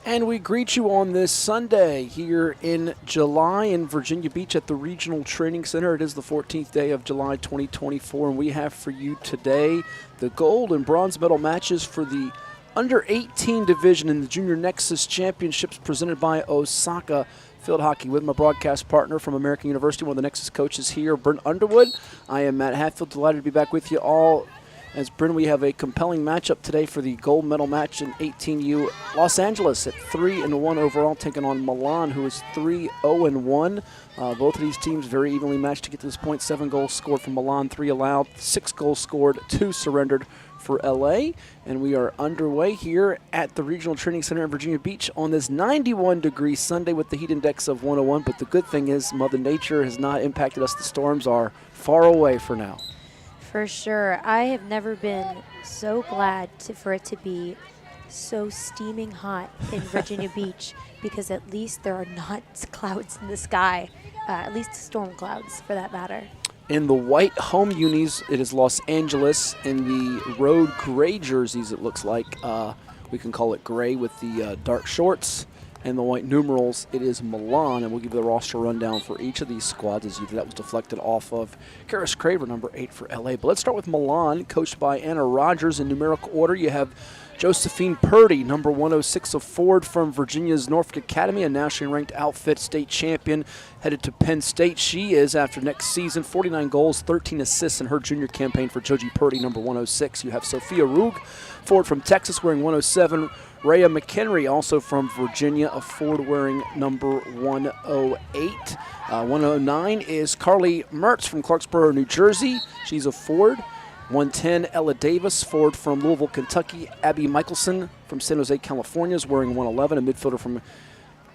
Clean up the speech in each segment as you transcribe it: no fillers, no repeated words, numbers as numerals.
And we greet you on this Sunday here in July in Virginia Beach at the Regional Training Center. It is the 14th day of July 2024, and we have for you today the gold and bronze medal matches for the under 18 division in the Junior Nexus Championships presented by Osaka Field Hockey. With my broadcast partner from American University, one of the Nexus coaches here, Brent Underwood. I am Matt Hatfield, delighted to be back with you all. As Bryn, we have a compelling matchup today for the gold medal match in 18U. Los Angeles at 3-1 overall, taking on Milan, who is 3-0-1. Both of these teams very evenly matched to get to this point. 7 goals scored for Milan, 3 allowed, 6 goals scored, 2 surrendered for LA. And we are underway here at the Regional Training Center in Virginia Beach on this 91-degree Sunday with the heat index of 101. But the good thing is Mother Nature has not impacted us. The storms are far away for now. For sure. I have never been so glad for it to be so steaming hot in Virginia Beach, because at least there are not clouds in the sky, at least storm clouds for that matter. In the white home unis, it is Los Angeles. In the road gray jerseys, it looks like. We can call it gray with the dark shorts. And the white numerals, it is Milan, and we'll give you the roster rundown for each of these squads, as that was deflected off of Karis Craver, number 8 for LA. But let's start with Milan, coached by Anna Rogers. In numerical order, you have Josephine Purdy, number 106 of Ford from Virginia's Norfolk Academy, a nationally ranked outfit state champion, headed to Penn State. She is, after next season, 49 goals, 13 assists in her junior campaign for Joji Purdy, number 106. You have Sophia Rug, Ford from Texas, wearing 107. Rhea McHenry, also from Virginia, a Ford wearing number 108. 109 is Carly Mertz from Clarksboro, New Jersey. She's a Ford. 110, Ella Davis, Ford from Louisville, Kentucky. Abby Michelson from San Jose, California, is wearing 111, a midfielder from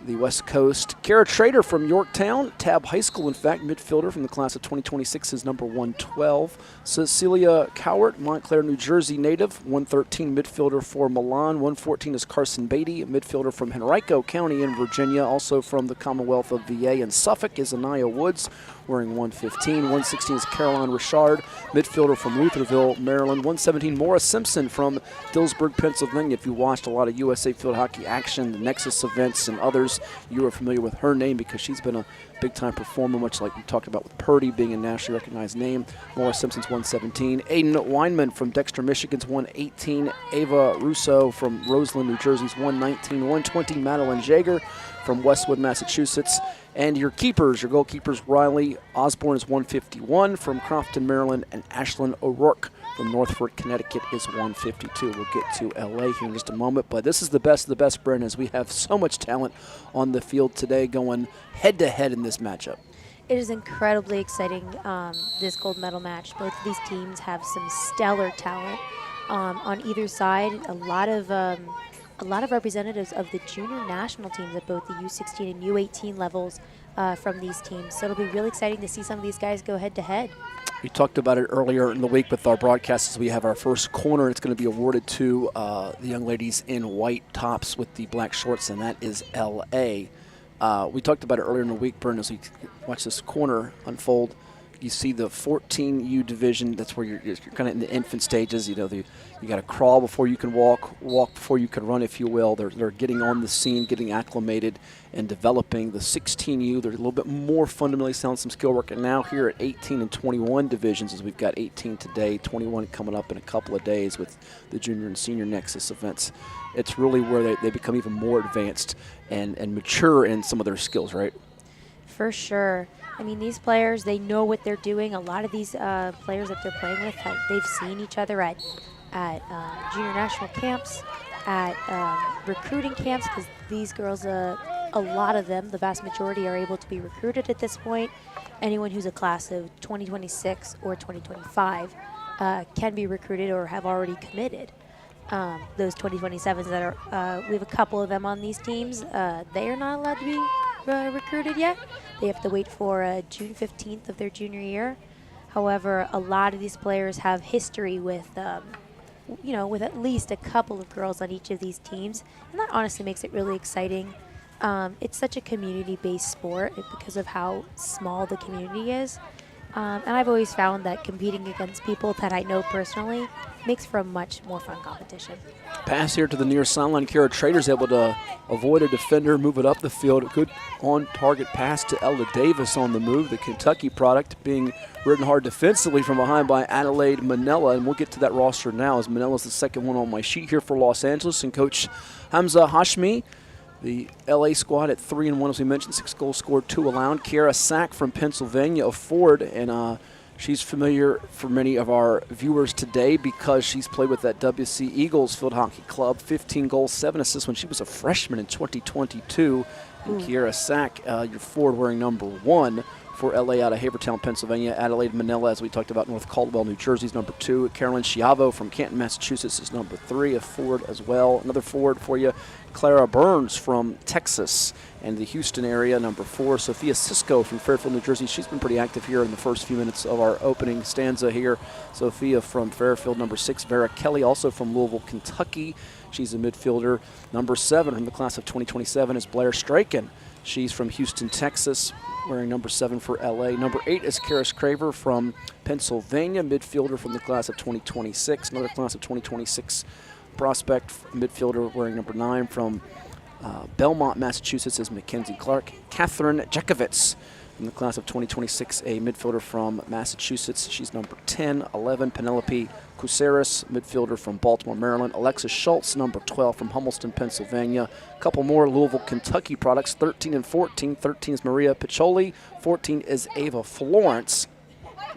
the West Coast. Kara Trader from Yorktown, Tab High School, in fact, midfielder from the class of 2026 is number 112. Cecilia Cowart, Montclair, New Jersey native, 113 midfielder for Milan. 114 is Carson Beatty, a midfielder from Henrico County in Virginia, also from the Commonwealth of VA. And Suffolk is Anaya Woods, wearing 115. 116 is Caroline Richard, midfielder from Lutherville, Maryland. 117, Maura Simpson from Dillsburg, Pennsylvania. If you watched a lot of USA Field Hockey action, the Nexus events, and others, you are familiar with her name because she's been a big-time performer, much like we talked about with Purdy being a nationally recognized name. Maura Simpson's 117. Aiden Weinman from Dexter, Michigan's 118. Ava Russo from Roseland, New Jersey's 119. 120, Madeline Jaeger from Westwood, Massachusetts. And your keepers, your goalkeepers, Riley Osborne is 151 from Crofton, Maryland, and Ashlyn O'Rourke from Northford, Connecticut is 152. We'll get to LA here in just a moment, but this is the best of the best, Brent, as we have so much talent on the field today going head-to-head in this matchup. It is incredibly exciting, this gold medal match. Both of these teams have some stellar talent on either side. A lot of representatives of the junior national teams at both the U-16 and U-18 levels from these teams. So it'll be really exciting to see some of these guys go head-to-head. We talked about it earlier in the week with our broadcasts. We have our first corner. It's going to be awarded to the young ladies in white tops with the black shorts, and that is L.A. We talked about it earlier in the week, Bern, as we watch this corner unfold. You see the 14U division. That's where you're kind of in the infant stages. You know, you got to crawl before you can walk before you can run, if you will. They're getting on the scene, getting acclimated, and developing. The 16U, they're a little bit more fundamentally sound, some skill work. And now here at 18 and 21 divisions, as we've got 18 today, 21 coming up in a couple of days with the junior and senior Nexus events. It's really where they become even more advanced and mature in some of their skills, right? For sure. I mean, these players, they know what they're doing. A lot of these players that they're playing with, they've seen each other at junior national camps, at recruiting camps, because these girls, a lot of them, the vast majority, are able to be recruited at this point. Anyone who's a class of 2026 or 2025 can be recruited or have already committed. Those 2027s that are, we have a couple of them on these teams. They are not allowed to be recruited yet. They have to wait for June 15th of their junior year. However, a lot of these players have history with, with at least a couple of girls on each of these teams, and that honestly makes it really exciting. It's such a community-based sport because of how small the community is. And I've always found that competing against people that I know personally makes for a much more fun competition. Pass here to the near sideline. Kara Trader's able to avoid a defender, move it up the field. A good on-target pass to Ella Davis on the move. The Kentucky product being ridden hard defensively from behind by Adelaide Manella. And we'll get to that roster now as Manella's the second one on my sheet here for Los Angeles. And Coach Hamza Hashmi, the LA squad at 3-1, as we mentioned, 6 goals scored, 2 allowed. Kiara Sack from Pennsylvania, a forward, and she's familiar for many of our viewers today because she's played with that WC Eagles Field Hockey Club, 15 goals, 7 assists when she was a freshman in 2022. And Kiara Sack, your forward wearing number 1 for LA out of Havertown, Pennsylvania. Adelaide Manila, as we talked about, North Caldwell, New Jersey, is number 2. Carolyn Schiavo from Canton, Massachusetts is number 3, a forward as well. Another forward for you, Clara Burns from Texas and the Houston area, number 4. Sophia Cisco from Fairfield, New Jersey. She's been pretty active here in the first few minutes of our opening stanza here. Sophia from Fairfield, number 6. Vera Kelly, also from Louisville, Kentucky. She's a midfielder. Number 7 from the class of 2027 is Blair Strachan. She's from Houston, Texas, wearing number 7 for LA. Number 8 is Karis Craver from Pennsylvania, midfielder from the class of 2026. Another class of 2026 prospect, midfielder wearing number 9 from Belmont, Massachusetts is Mackenzie Clark. Catherine Jekovitz from the class of 2026, a midfielder from Massachusetts. She's number 10. 11, Penelope Kuceris, midfielder from Baltimore, Maryland. Alexis Schultz, number 12 from Humbolton, Pennsylvania. A couple more Louisville, Kentucky products, 13 and 14. 13 is Maria Piccoli. 14 is Ava Florence.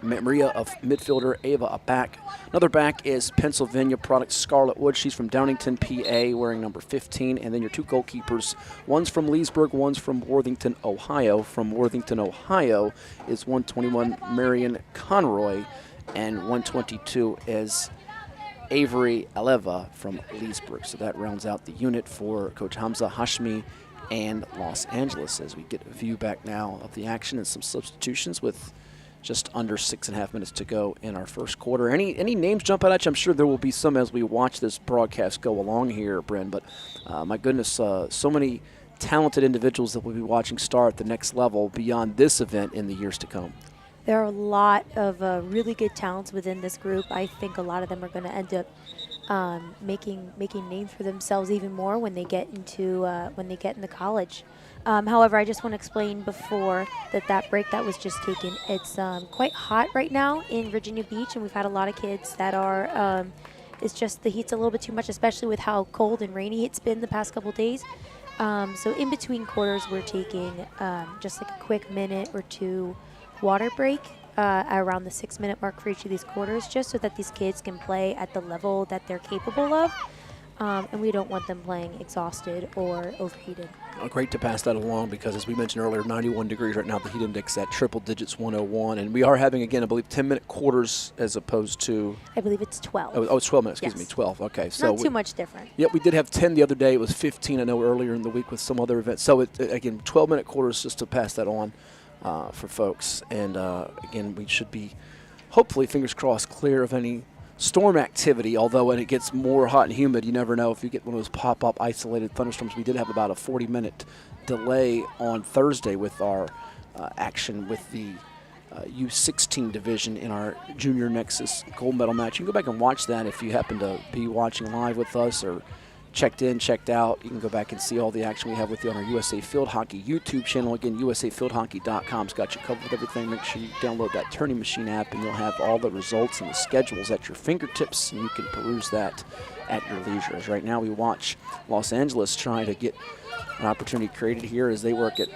Maria, a midfielder, Ava, a back. Another back is Pennsylvania product Scarlett Wood. She's from Downingtown, PA, wearing number 15. And then your 2 goalkeepers, one's from Leesburg, one's from Worthington, Ohio. From Worthington, Ohio is 121 Marion Conroy, and 122 is Avery Aleva from Leesburg. So that rounds out the unit for Coach Hamza Hashmi and Los Angeles as we get a view back now of the action and some substitutions with just under 6.5 minutes to go in our first quarter. Any names jump out at you? I'm sure there will be some as we watch this broadcast go along here, Bryn, but my goodness, so many talented individuals that we'll be watching star at the next level beyond this event in the years to come. There are a lot of really good talents within this group. I think a lot of them are going to end up making names for themselves even more when they get into college. However, I just want to explain before that break that was just taken. It's quite hot right now in Virginia Beach, and we've had a lot of kids that are. It's just the heat's a little bit too much, especially with how cold and rainy it's been the past couple days. So in between quarters, we're taking just like a quick minute or 2 water break around the 6-minute mark for each of these quarters, just so that these kids can play at the level that they're capable of. And we don't want them playing exhausted or overheated. Great to pass that along because, as we mentioned earlier, 91 degrees right now. The heat index at triple digits, 101. And we are having, again, I believe, 10-minute quarters as opposed to... I believe it's 12. Oh, it's 12 minutes. Excuse yes. me, 12. Okay. So not too much different. Yeah, we did have 10 the other day. It was 15, I know, earlier in the week with some other events. So, again, 12-minute quarters just to pass that on for folks. And, again, we should be, hopefully, fingers crossed, clear of any storm activity, although when it gets more hot and humid, you never know if you get one of those pop-up isolated thunderstorms. We did have about a 40-minute delay on Thursday with our action with the U-16 division in our junior Nexus gold medal match. You can go back and watch that if you happen to be watching live with us or checked in, checked out. You can go back and see all the action we have with you on our USA Field Hockey YouTube channel. Again, usafieldhockey.com's got you covered with everything. Make sure you download that Turning Machine app, and you'll have all the results and the schedules at your fingertips, and you can peruse that at your leisure. As right now we watch Los Angeles trying to get an opportunity created here as they work it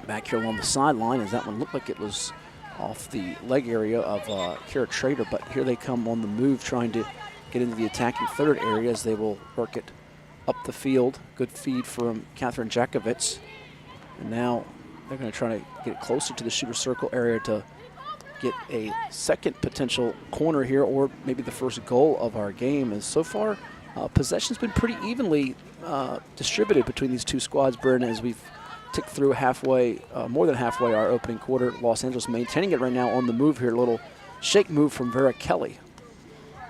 back here along the sideline, as that one looked like it was off the leg area of Kara Trader, but here they come on the move trying to get into the attacking third area as they will work it up the field. Good feed from Catherine Jakovitz. And now they're going to try to get it closer to the shooter circle area to get a second potential corner here, or maybe the first goal of our game. And so far, possession's been pretty evenly distributed between these two squads, Brennan, as we've ticked through halfway, more than halfway our opening quarter. Los Angeles maintaining it right now on the move here. A little shake move from Vera Kelly.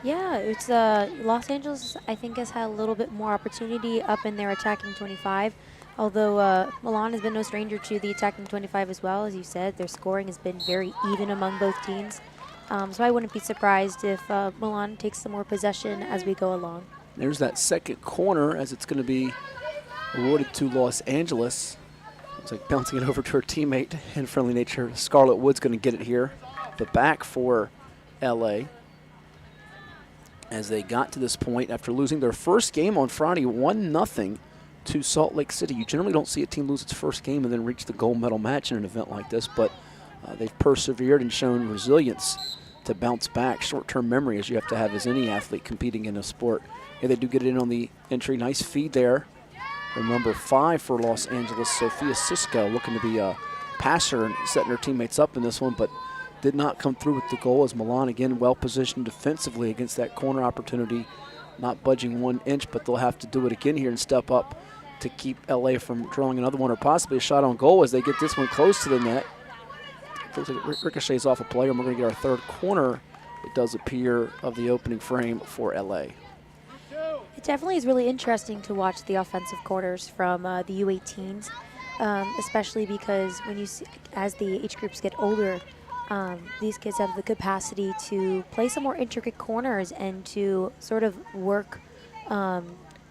Yeah, it's Los Angeles, I think, has had a little bit more opportunity up in their attacking 25. Although Milan has been no stranger to the attacking 25 as well, as you said, their scoring has been very even among both teams. So I wouldn't be surprised if Milan takes some more possession as we go along. There's that second corner as it's going to be awarded to Los Angeles. It's like bouncing it over to her teammate in friendly nature. Scarlett Wood's going to get it here. The back for LA. As they got to this point after losing their first game on Friday 1-0 to Salt Lake City. You generally don't see a team lose its first game and then reach the gold medal match in an event like this, but they've persevered and shown resilience to bounce back. Short-term memory as you have to have as any athlete competing in a sport. Here they do get it in on the entry. Nice feed there. Number 5 for Los Angeles, Sophia Cisco, looking to be a passer and setting her teammates up in this one, but did not come through with the goal as Milan, again, well-positioned defensively against that corner opportunity. Not budging 1 inch, but they'll have to do it again here and step up to keep LA from drawing another one or possibly a shot on goal as they get this one close to the net. Looks like it ricochets off a player, and we're going to get our third corner, it does appear, of the opening frame for LA. It definitely is really interesting to watch the offensive quarters from the U-18s, especially because when you see, as the age groups get older, these kids have the capacity to play some more intricate corners and to sort of work,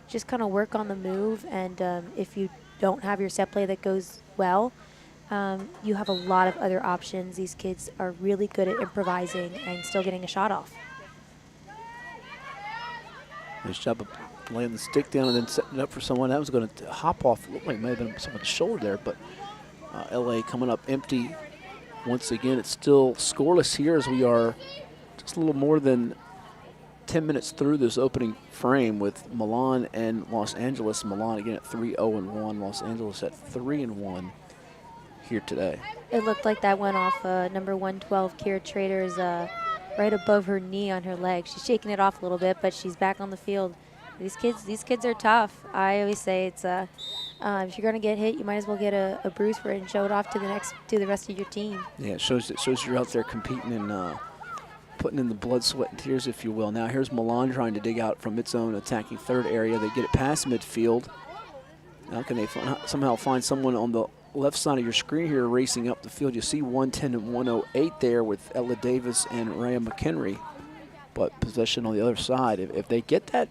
just kind of work on the move. And if you don't have your set play that goes well, you have a lot of other options. These kids are really good at improvising and still getting a shot off. Nice job of laying the stick down and then setting it up for someone. That was going to hop off. Looked like it may have been someone's shoulder there, but LA coming up empty. Once again, it's still scoreless here as we are just a little more than 10 minutes through this opening frame with Milan and Los Angeles. Milan again at 3-0-1, Los Angeles at 3-1 here today. It looked like that went off number 112, Kira Trader's right above her knee on her leg. She's shaking it off a little bit, but she's back on the field. These kids are tough. I always say it's if you're going to get hit, you might as well get a bruise for it and show it off to the rest of your team. Yeah, it shows you're out there competing and putting in the blood, sweat, and tears, if you will. Now here's Milan trying to dig out from its own attacking third area. They get it past midfield. Now can they somehow find someone on the left side of your screen here racing up the field? You see 110 and 108 there with Ella Davis and Rhea McHenry, but possession on the other side. If they get that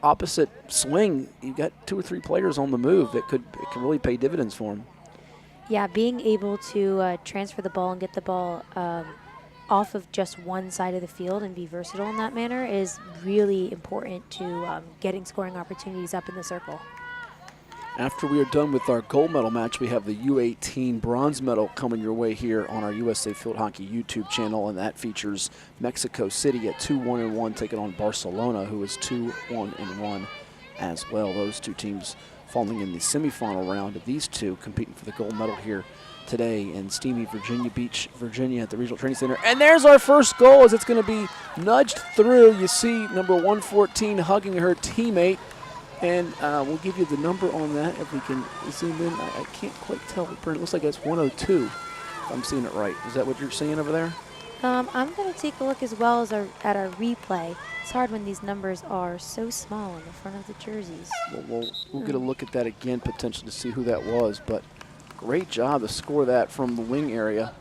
opposite swing, you've got 2 or 3 players on the move that can really pay dividends for them. Yeah, being able to transfer the ball and get the ball off of just one side of the field and be versatile in that manner is really important to getting scoring opportunities up in the circle. After we are done with our gold medal match, we have the U-18 bronze medal coming your way here on our USA Field Hockey YouTube channel, and that features Mexico City at 2-1-1 taking on Barcelona, who is 2-1-1 as well. Those two teams falling in the semifinal round of these two competing for the gold medal here today in steamy Virginia Beach, Virginia at the Regional Training Center. And there's our first goal as it's going to be nudged through. You see number 114 hugging her teammate. And we'll give you the number on that if we can zoom in. I can't quite tell. It looks like it's 102, if I'm seeing it right. Is that what you're seeing over there? I'm going to take a look as well as at our replay. It's hard when these numbers are so small on the front of the jerseys. We'll get a look at that again, potentially, to see who that was. But great job to score that from the wing area.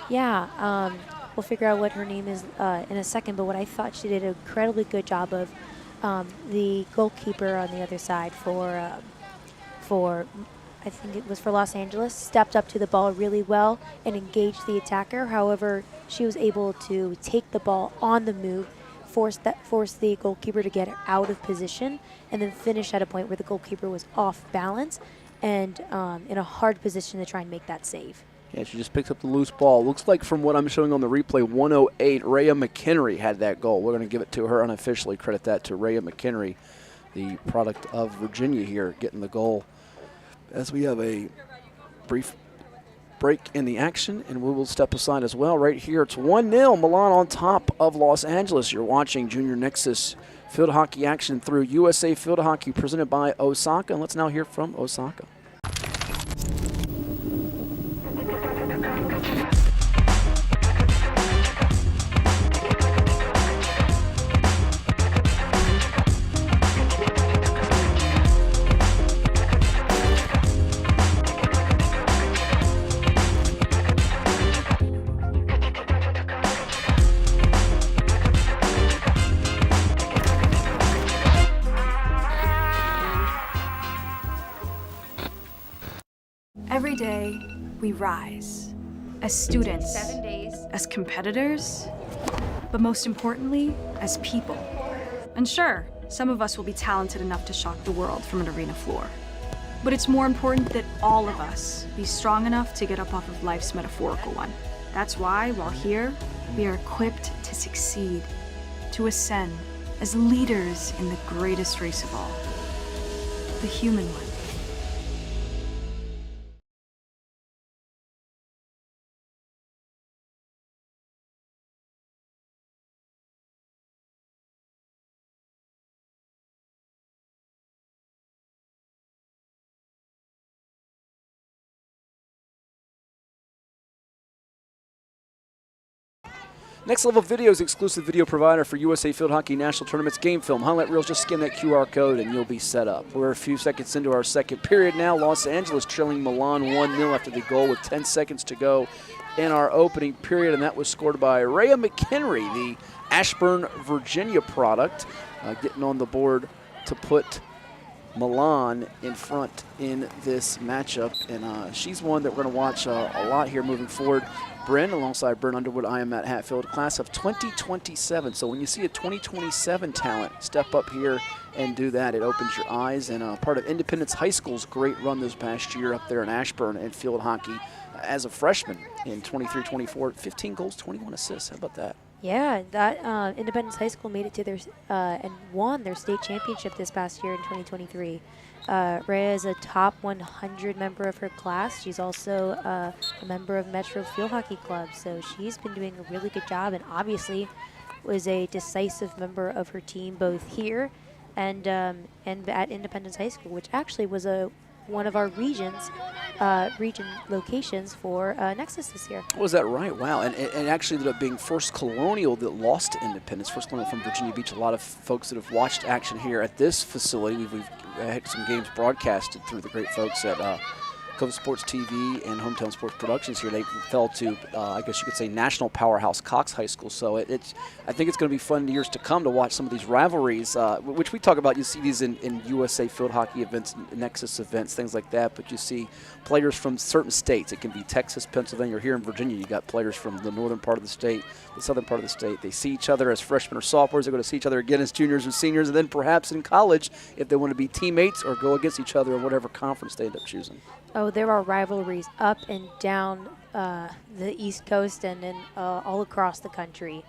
Yeah, we'll figure out what her name is in a second. But what I thought she did an incredibly good job of, the goalkeeper on the other side for I think it was for Los Angeles, stepped up to the ball really well and engaged the attacker. However, she was able to take the ball on the move, force the goalkeeper to get out of position, and then finish at a point where the goalkeeper was off balance and in a hard position to try and make that save. Yeah, she just picks up the loose ball. Looks like from what I'm showing on the replay, 108, Rhea McHenry had that goal. We're going to give it to her unofficially, credit that to Rhea McHenry, the product of Virginia here, getting the goal. As we have a brief break in the action, and we will step aside as well. Right here, it's 1-0, Milan on top of Los Angeles. You're watching Junior Nexus field hockey action through USA Field Hockey presented by Osaka. And let's now hear from Osaka. day, we rise. As students, 7 days, as competitors, but most importantly, as people. And sure, some of us will be talented enough to shock the world from an arena floor. But it's more important that all of us be strong enough to get up off of life's metaphorical one. That's why, while here, we are equipped to succeed, to ascend as leaders in the greatest race of all, the human one. Next Level Videos, exclusive video provider for USA Field Hockey National Tournament's game film. Highlight reels, just scan that QR code and you'll be set up. We're a few seconds into our second period now. Los Angeles trailing Milan 1-0 after the goal with 10 seconds to go in our opening period, and that was scored by Rhea McHenry, the Ashburn, Virginia product, getting on the board to put Milan in front in this matchup. And she's one that we're going to watch a lot here moving forward. Bryn, alongside Bryn Underwood, I am Matt Hatfield, class of 2027. So when you see a 2027 talent step up here and do that, it opens your eyes. And part of Independence High School's great run this past year up there in Ashburn in field hockey as a freshman in 23-24, 15 goals, 21 assists. How about that? Yeah, that Independence High School made it to their and won their state championship this past year in 2023. Rhea is a top 100 member of her class. She's also a member of Metro Field Hockey Club, so she's been doing a really good job, and obviously was a decisive member of her team both here and at Independence High School, which actually was one of our region locations for Nexus this year. Was that right? Wow. And it actually ended up being First Colonial that lost to Independence. First Colonial from Virginia Beach. A lot of folks that have watched action here at this facility. We've had some games broadcasted through the great folks at Cove Sports TV and Hometown Sports Productions here. They fell to, I guess you could say, national powerhouse Cox High School. So I think it's going to be fun in years to come to watch some of these rivalries, which we talk about. You see these in USA Field Hockey events, Nexus events, things like that. But you see players from certain states. It can be Texas, Pennsylvania, or here in Virginia. You got players from the northern part of the state, the southern part of the state. They see each other as freshmen or sophomores. They're going to see each other again as juniors and seniors, and then perhaps in college if they want to be teammates or go against each other in whatever conference they end up choosing. Oh, there are rivalries up and down the East Coast and all across the country.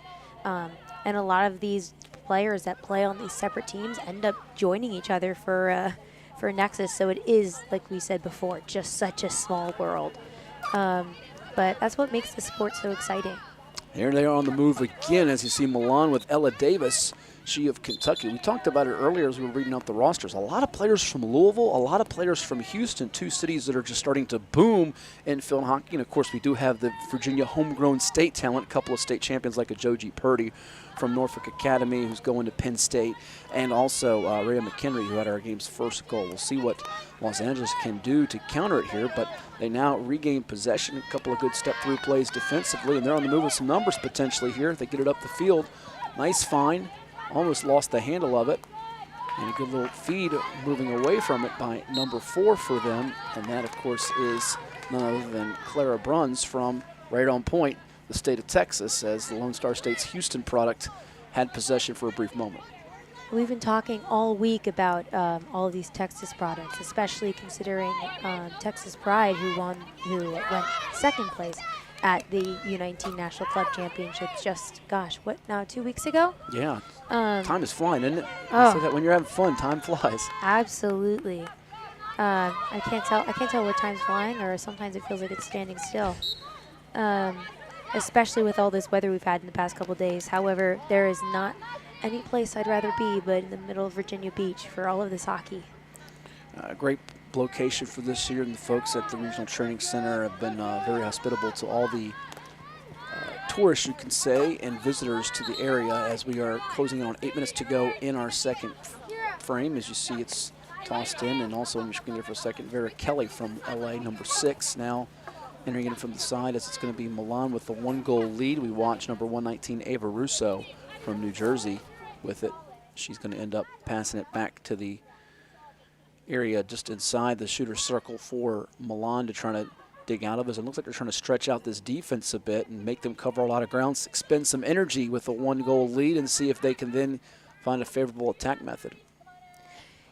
And a lot of these players that play on these separate teams end up joining each other for Nexus. So it is, like we said before, just such a small world. But that's what makes the sport so exciting. Here they are on the move again as you see Milan with Ella Davis, she of Kentucky. We talked about it earlier as we were reading out the rosters. A lot of players from Louisville, a lot of players from Houston, two cities that are just starting to boom in field hockey. And, of course, we do have the Virginia homegrown state talent, a couple of state champions like a Joji Purdy from Norfolk Academy who's going to Penn State, and also Rhea McHenry, who had our game's first goal. We'll see what Los Angeles can do to counter it here, but they now regain possession, a couple of good step-through plays defensively, and they're on the move with some numbers potentially here. They get it up the field. Nice find. Almost lost the handle of it. And a good little feed moving away from it by number 4 for them. And that, of course, is none other than Clara Bruns from right on point, the state of Texas, as the Lone Star State's Houston product had possession for a brief moment. We've been talking all week about all of these Texas products, especially considering Texas Pride, who went second place at the U-19 National Club Championships just, gosh, what now, 2 weeks ago? Yeah. Time is flying, isn't it? Oh. You say that when you're having fun, time flies. Absolutely. I can't tell what time's flying, or sometimes it feels like it's standing still. Especially with all this weather we've had in the past couple days. However, there is not any place I'd rather be but in the middle of Virginia Beach for all of this hockey. Great location for this year, and the folks at the Regional Training Center have been very hospitable to all the tourists, you can say, and visitors to the area as we are closing in on 8 minutes to go in our second frame. As you see, it's tossed in, and also on your screen there for a second, Vera Kelly from LA, number 6, now entering in from the side as it's going to be Milan with the 1-goal lead. We watch number 119, Ava Russo from New Jersey with it. She's going to end up passing it back to the area just inside the shooter's circle for Milan to try to dig out of us. It looks like they're trying to stretch out this defense a bit and make them cover a lot of ground, expend some energy with a 1-goal lead, and see if they can then find a favorable attack method.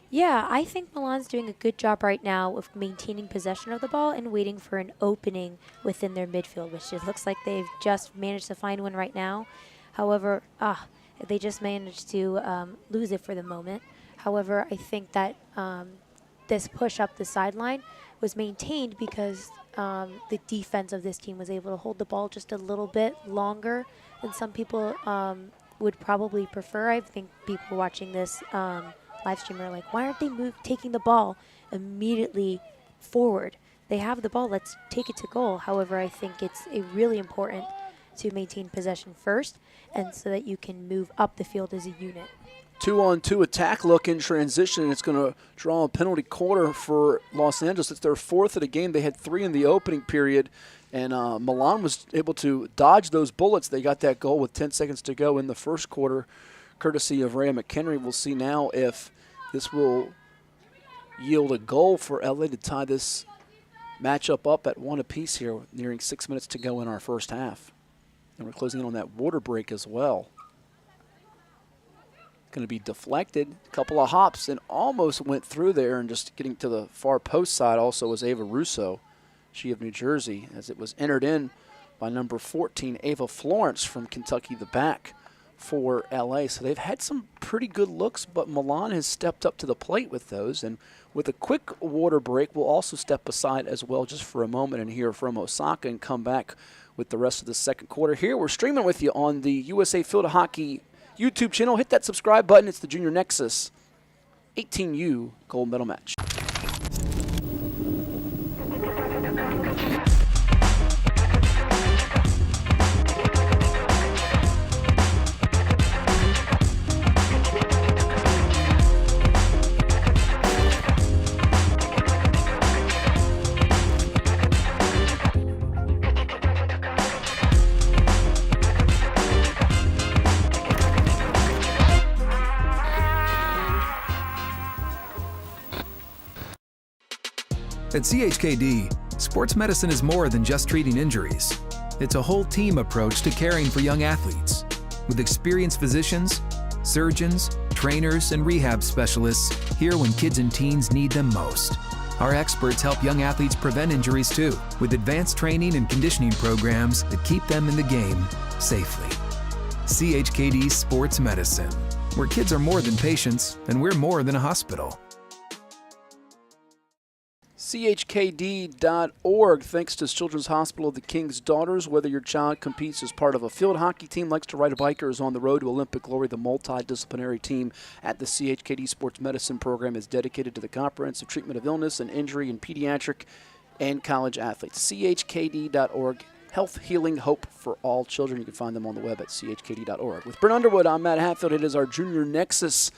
Yeah, I think Milan's doing a good job right now of maintaining possession of the ball and waiting for an opening within their midfield, which it looks like they've just managed to find one right now. However, they just managed to lose it for the moment. However, I think that this push up the sideline was maintained because the defense of this team was able to hold the ball just a little bit longer than some people would probably prefer. I think people watching this live stream are like, why aren't they taking the ball immediately forward? They have the ball, let's take it to goal. However, I think it's really important to maintain possession first, and so that you can move up the field as a unit. 2-on-2 attack look in transition, and it's going to draw a penalty corner for Los Angeles. It's their 4th of the game. They had 3 in the opening period, and Milan was able to dodge those bullets. They got that goal with 10 seconds to go in the first quarter, courtesy of Ray McHenry. We'll see now if this will yield a goal for LA to tie this matchup up at 1 apiece here, nearing 6 minutes to go in our first half. And we're closing in on that water break as well. Going to be deflected, a couple of hops, and almost went through there, and just getting to the far post side also was Ava Russo, she of New Jersey, as it was entered in by number 14, Ava Florence from Kentucky, the back for LA. So they've had some pretty good looks, but Milan has stepped up to the plate with those. And with a quick water break, we'll also step aside as well just for a moment and hear from Osaka and come back with the rest of the second quarter. Here we're streaming with you on the USA Field Hockey YouTube channel. Hit that subscribe button. It's the Junior Nexus 18U gold medal match. At CHKD, sports medicine is more than just treating injuries. It's a whole team approach to caring for young athletes. With experienced physicians, surgeons, trainers, and rehab specialists here when kids and teens need them most. Our experts help young athletes prevent injuries too, with advanced training and conditioning programs that keep them in the game safely. CHKD Sports Medicine, where kids are more than patients and we're more than a hospital. CHKD.org. Thanks to Children's Hospital of the King's Daughters. Whether your child competes as part of a field hockey team, likes to ride a bike, or is on the road to Olympic glory, the multidisciplinary team at the CHKD Sports Medicine program is dedicated to the comprehensive treatment of illness and injury in pediatric and college athletes. CHKD.org. Health, healing, hope for all children. You can find them on the web at chkd.org. With Brent Underwood, I'm Matt Hatfield. It is our Junior Nexus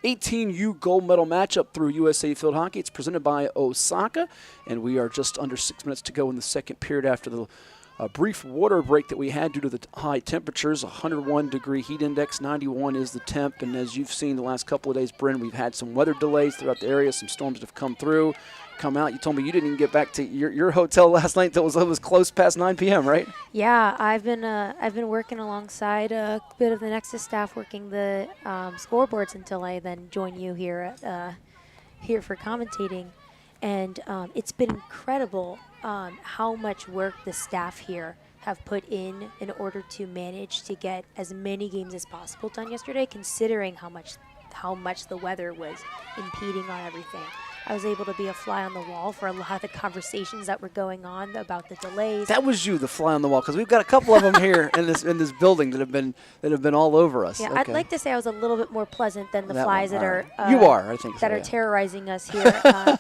18U gold medal matchup through USA Field Hockey. It's presented by Osaka, and we are just under 6 minutes to go in the second period after the brief water break that we had due to the high temperatures. 101-degree heat index, 91 is the temp, and as you've seen the last couple of days, Bryn, we've had some weather delays throughout the area, some storms that have come out. You told me you didn't even get back to your hotel last night until it was close past 9 p.m., right? Yeah, I've been working alongside a bit of the Nexus staff, working the scoreboards until I then join you here for commentating, and it's been incredible how much work the staff here have put in order to manage to get as many games as possible done yesterday, considering how much the weather was impeding on everything. I was able to be a fly on the wall for a lot of the conversations that were going on about the delays. That was you, the fly on the wall, because we've got a couple of them here in this building that have been all over us. Yeah, okay. I'd like to say I was a little bit more pleasant than the flies that are. You are, I think, that are terrorizing us here.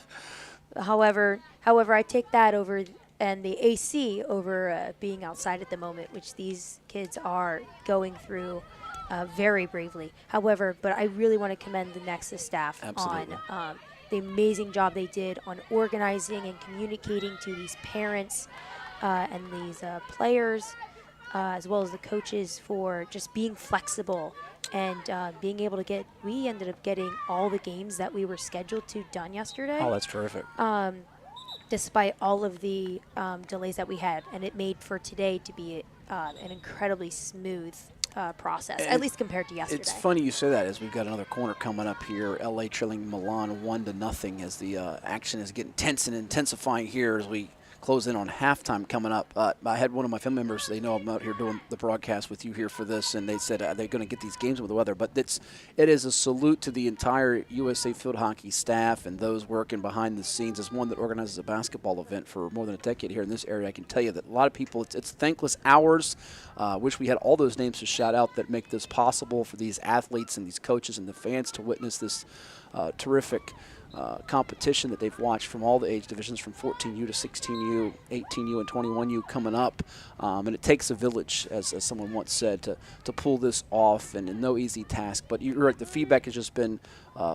However, I take that over and the AC over being outside at the moment, which these kids are going through very bravely. However, but I really want to commend the Nexus staff on the amazing job they did on organizing and communicating to these parents and these players, as well as the coaches, for just being flexible and being able to we ended up getting all the games that we were scheduled to done yesterday. Oh, that's terrific. despite all of the delays that we had, and it made for today to be an incredibly smooth process, at least compared to yesterday. It's funny you say that, as we've got another corner coming up here. LA trailing Milan 1-0 as the action is getting tense and intensifying here as we close in on halftime coming up. I had one of my family members, they know I'm out here doing the broadcast with you here for this, and they said they're going to get these games with the weather. But it is a salute to the entire USA Field Hockey staff and those working behind the scenes. As one that organizes a basketball event for more than a decade here in this area, I can tell you that a lot of people, it's thankless hours. Wish we had all those names to shout out that make this possible for these athletes and these coaches and the fans to witness this terrific competition that they've watched from all the age divisions, from 14U to 16U, 18U, and 21U coming up. And it takes a village, as someone once said, to pull this off, and no easy task. But you're right, the feedback has just been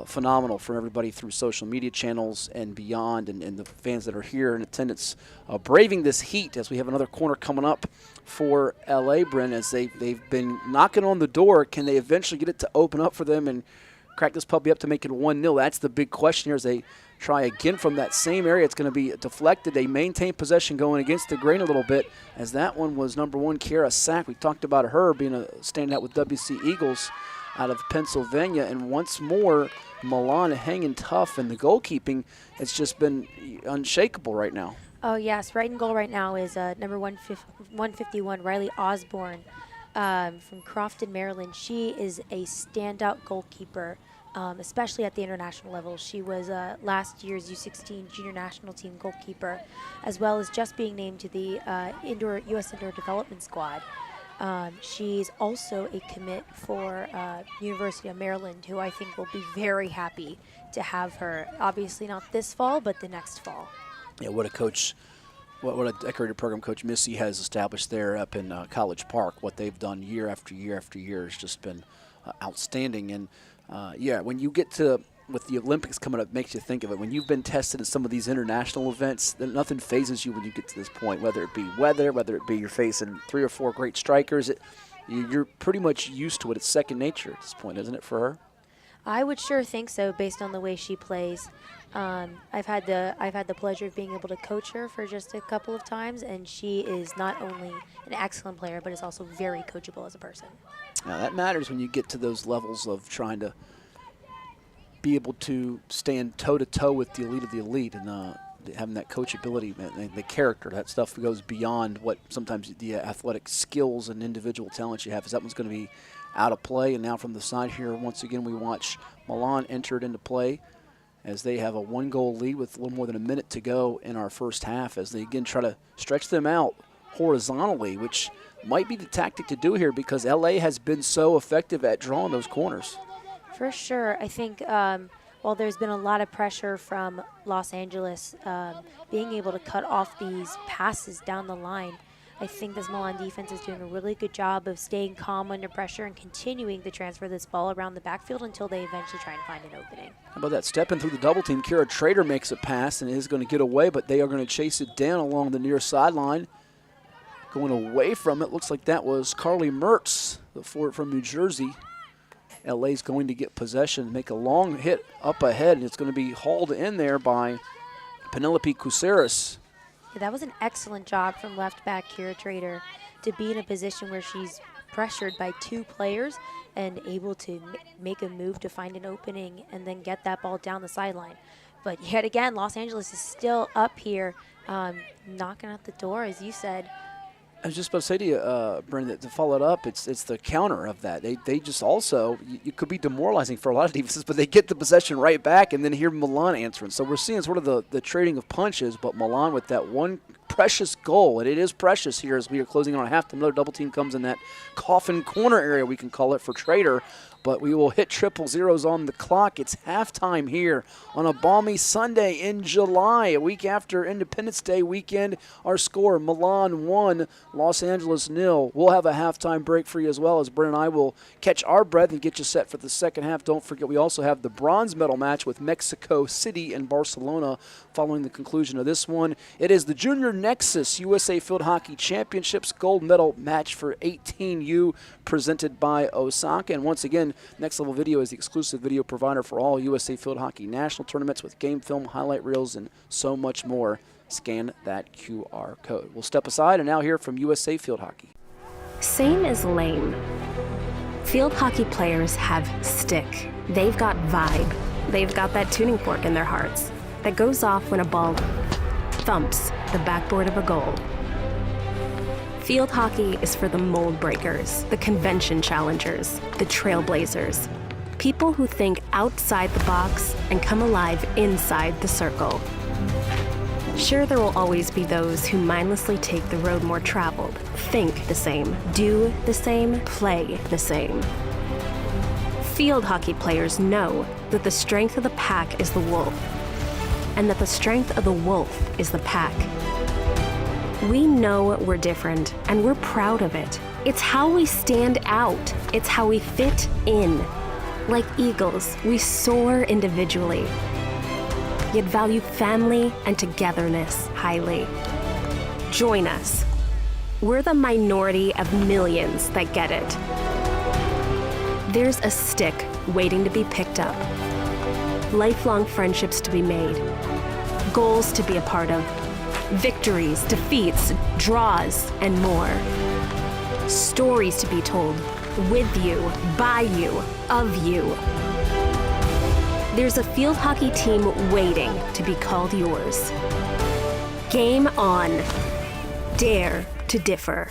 phenomenal from everybody through social media channels and beyond, and the fans that are here in attendance braving this heat as we have another corner coming up for LA, Brent, as they've been knocking on the door. Can they eventually get it to open up for them and crack this puppy up to make it 1-0? That's the big question here as they try again from that same area. It's going to be deflected. They maintain possession going against the grain a little bit, as that one was number 1, Kiara Sack. We talked about her being a standout with WC Eagles out of Pennsylvania. And once more, Milan hanging tough, and the goalkeeping, it's just been unshakable right now. Oh, yes. Right in goal right now is number 151, Riley Osborne from Crofton, Maryland. She is a standout goalkeeper, especially at the international level. She was last year's U-16 junior national team goalkeeper, as well as just being named to the U.S. Indoor Development Squad. She's also a commit for University of Maryland, who I think will be very happy to have her. Obviously not this fall, but the next fall. Yeah, what a coach. What a decorated program Coach Missy has established there up in College Park. What they've done year after year after year has just been outstanding. And, yeah, when you get to, with the Olympics coming up, it makes you think of it. When you've been tested in some of these international events, then nothing phases you when you get to this point, whether it be weather, whether it be you're facing 3 or 4 great strikers. You're pretty much used to it. It's second nature at this point, isn't it, for her? I would sure think so, based on the way she plays. I've had the pleasure of being able to coach her for just a couple of times, and she is not only an excellent player, but is also very coachable as a person. Now that matters when you get to those levels of trying to be able to stand toe-to-toe with the elite of the elite, and having that coachability and the character. That stuff goes beyond what sometimes the athletic skills and individual talents you have. Is that one's going to be out of play. And now from the side here, once again, we watch Milan enter it into play as they have a 1-goal lead with a little more than a minute to go in our first half, as they again try to stretch them out horizontally, which might be the tactic to do here because LA has been so effective at drawing those corners. For sure. I think while there's been a lot of pressure from Los Angeles being able to cut off these passes down the line, I think this Milan defense is doing a really good job of staying calm under pressure and continuing to transfer this ball around the backfield until they eventually try and find an opening. How about that? Stepping through the double team, Kira Trader makes a pass and is going to get away, but they are going to chase it down along the near sideline. Going away from it, looks like that was Carly Mertz, the forward from New Jersey. LA's going to get possession, make a long hit up ahead, and it's going to be hauled in there by Penelope Couceris. Yeah, that was an excellent job from left back Kira Trader to be in a position where she's pressured by 2 players and able to make a move to find an opening and then get that ball down the sideline. But yet again, Los Angeles is still up here knocking at the door, as you said. I was just about to say to you, Brendan, to follow it up, it's the counter of that. They just also, you could be demoralizing for a lot of defenses, but they get the possession right back, and then here Milan answering. So we're seeing sort of the trading of punches, but Milan with that one precious goal, and it is precious here as we are closing on a half. Another double team comes in that coffin corner area, we can call it, for Trader. But we will hit 000 on the clock. It's halftime here on a balmy Sunday in July, a week after Independence Day weekend. Our score, Milan 1, Los Angeles 0. We'll have a halftime break for you as well, as Brent and I will catch our breath and get you set for the second half. Don't forget, we also have the bronze medal match with Mexico City and Barcelona following the conclusion of this one. It is the Junior Nexus USA Field Hockey Championships gold medal match for 18U presented by Osaka. And once again, Next Level Video is the exclusive video provider for all USA Field Hockey national tournaments with game film, highlight reels, and so much more. scan that QR code. We'll step aside and now hear from USA Field Hockey. Same as lame. Field hockey players have stick. They've got vibe. They've got that tuning fork in their hearts that goes off when a ball thumps the backboard of a goal. Field hockey is for the mold breakers, the convention challengers, the trailblazers, people who think outside the box and come alive inside the circle. Sure, there will always be those who mindlessly take the road more traveled, think the same, do the same, play the same. Field hockey players know that the strength of the pack is the wolf, and that the strength of the wolf is the pack. We know we're different, and we're proud of it. It's how we stand out. It's how we fit in. Like eagles, we soar individually, yet value family and togetherness highly. Join us. We're the minority of millions that get it. There's a stick waiting to be picked up, lifelong friendships to be made, goals to be a part of, victories, defeats, draws, and more. Stories to be told, with you, by you, of you. There's a field hockey team waiting to be called yours. Game on. Dare to differ.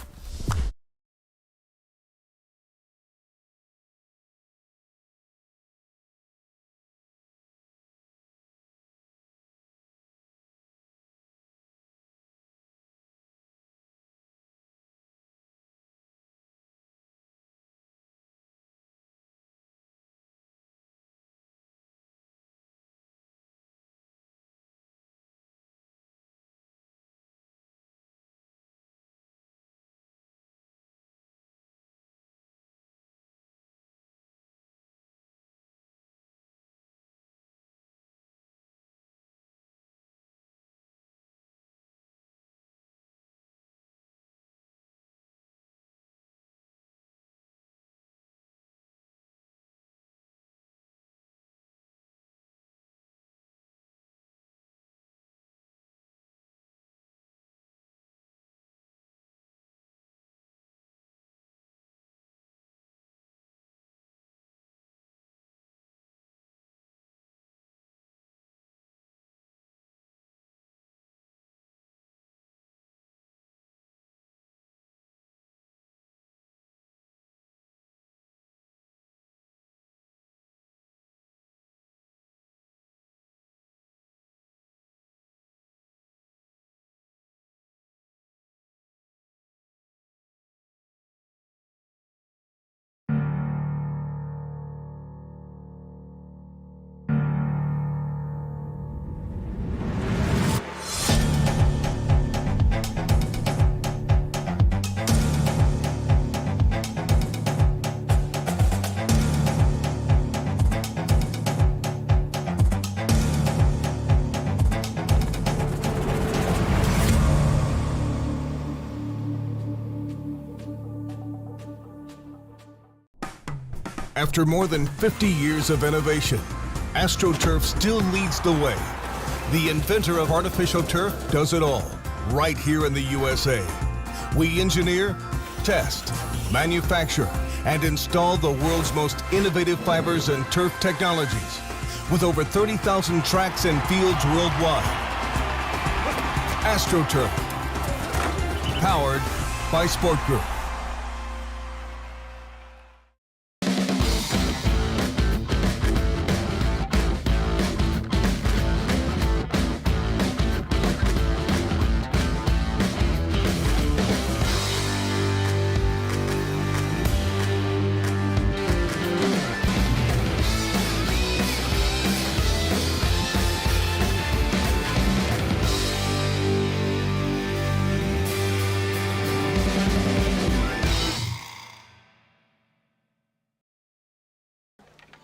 After more than 50 years of innovation, AstroTurf still leads the way. The inventor of artificial turf does it all, right here in the USA. We engineer, test, manufacture, and install the world's most innovative fibers and turf technologies, with over 30,000 tracks and fields worldwide. AstroTurf, powered by Sport Group.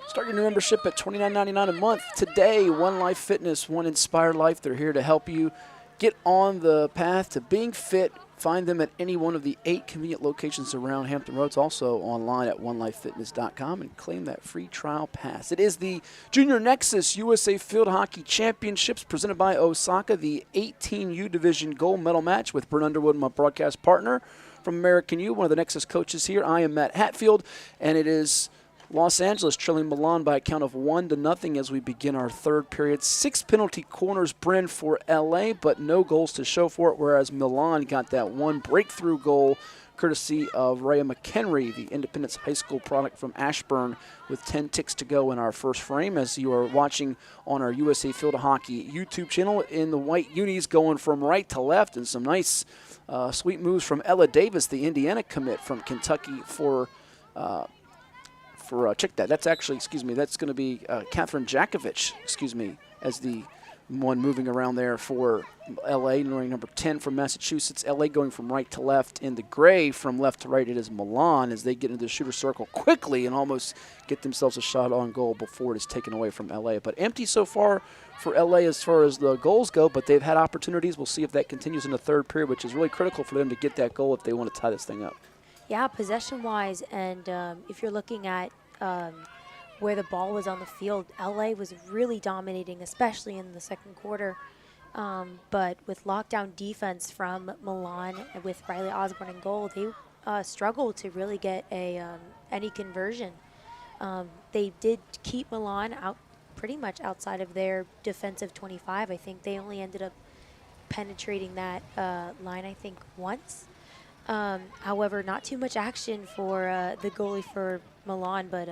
Start your new membership at $29.99 a month. Today, One Life Fitness, One Inspired Life, they're here to help you get on the path to being fit Find them at any one of the 8 convenient locations around Hampton Roads, also online at onelifefitness.com, and claim that free trial pass. It is the Junior Nexus USA Field Hockey Championships presented by Osaka, the 18U Division gold medal match with Brent Underwood, my broadcast partner from American U, one of the Nexus coaches here. I am Matt Hatfield, and it is Los Angeles trailing Milan by a count of 1-0 as we begin our third period. 6 penalty corners, Bryn, for LA, but no goals to show for it, whereas Milan got that one breakthrough goal courtesy of Rhea McHenry, the Independence High School product from Ashburn, with 10 ticks to go in our first frame. As you are watching on our USA Field of Hockey YouTube channel, in the white unis going from right to left, and some nice sweet moves from Ella Davis, the Indiana commit from Kentucky check that. That's actually, that's going to be Catherine Jakovich, as the one moving around there for LA, wearing number 10 from Massachusetts. LA going from right to left. In the gray from left to right, it is Milan as they get into the shooter circle quickly and almost get themselves a shot on goal before it is taken away from LA. But empty so far for LA as far as the goals go, but they've had opportunities. We'll see if that continues in the third period, which is really critical for them to get that goal if they want to tie this thing up. Yeah, possession-wise, and if you're looking at where the ball was on the field, LA was really dominating, especially in the second quarter. But with lockdown defense from Milan, with Riley Osborne in goal, they struggled to really get any conversion. They did keep Milan out pretty much outside of their defensive 25. I think they only ended up penetrating that line, I think, once. However, not too much action for the goalie for Milan, but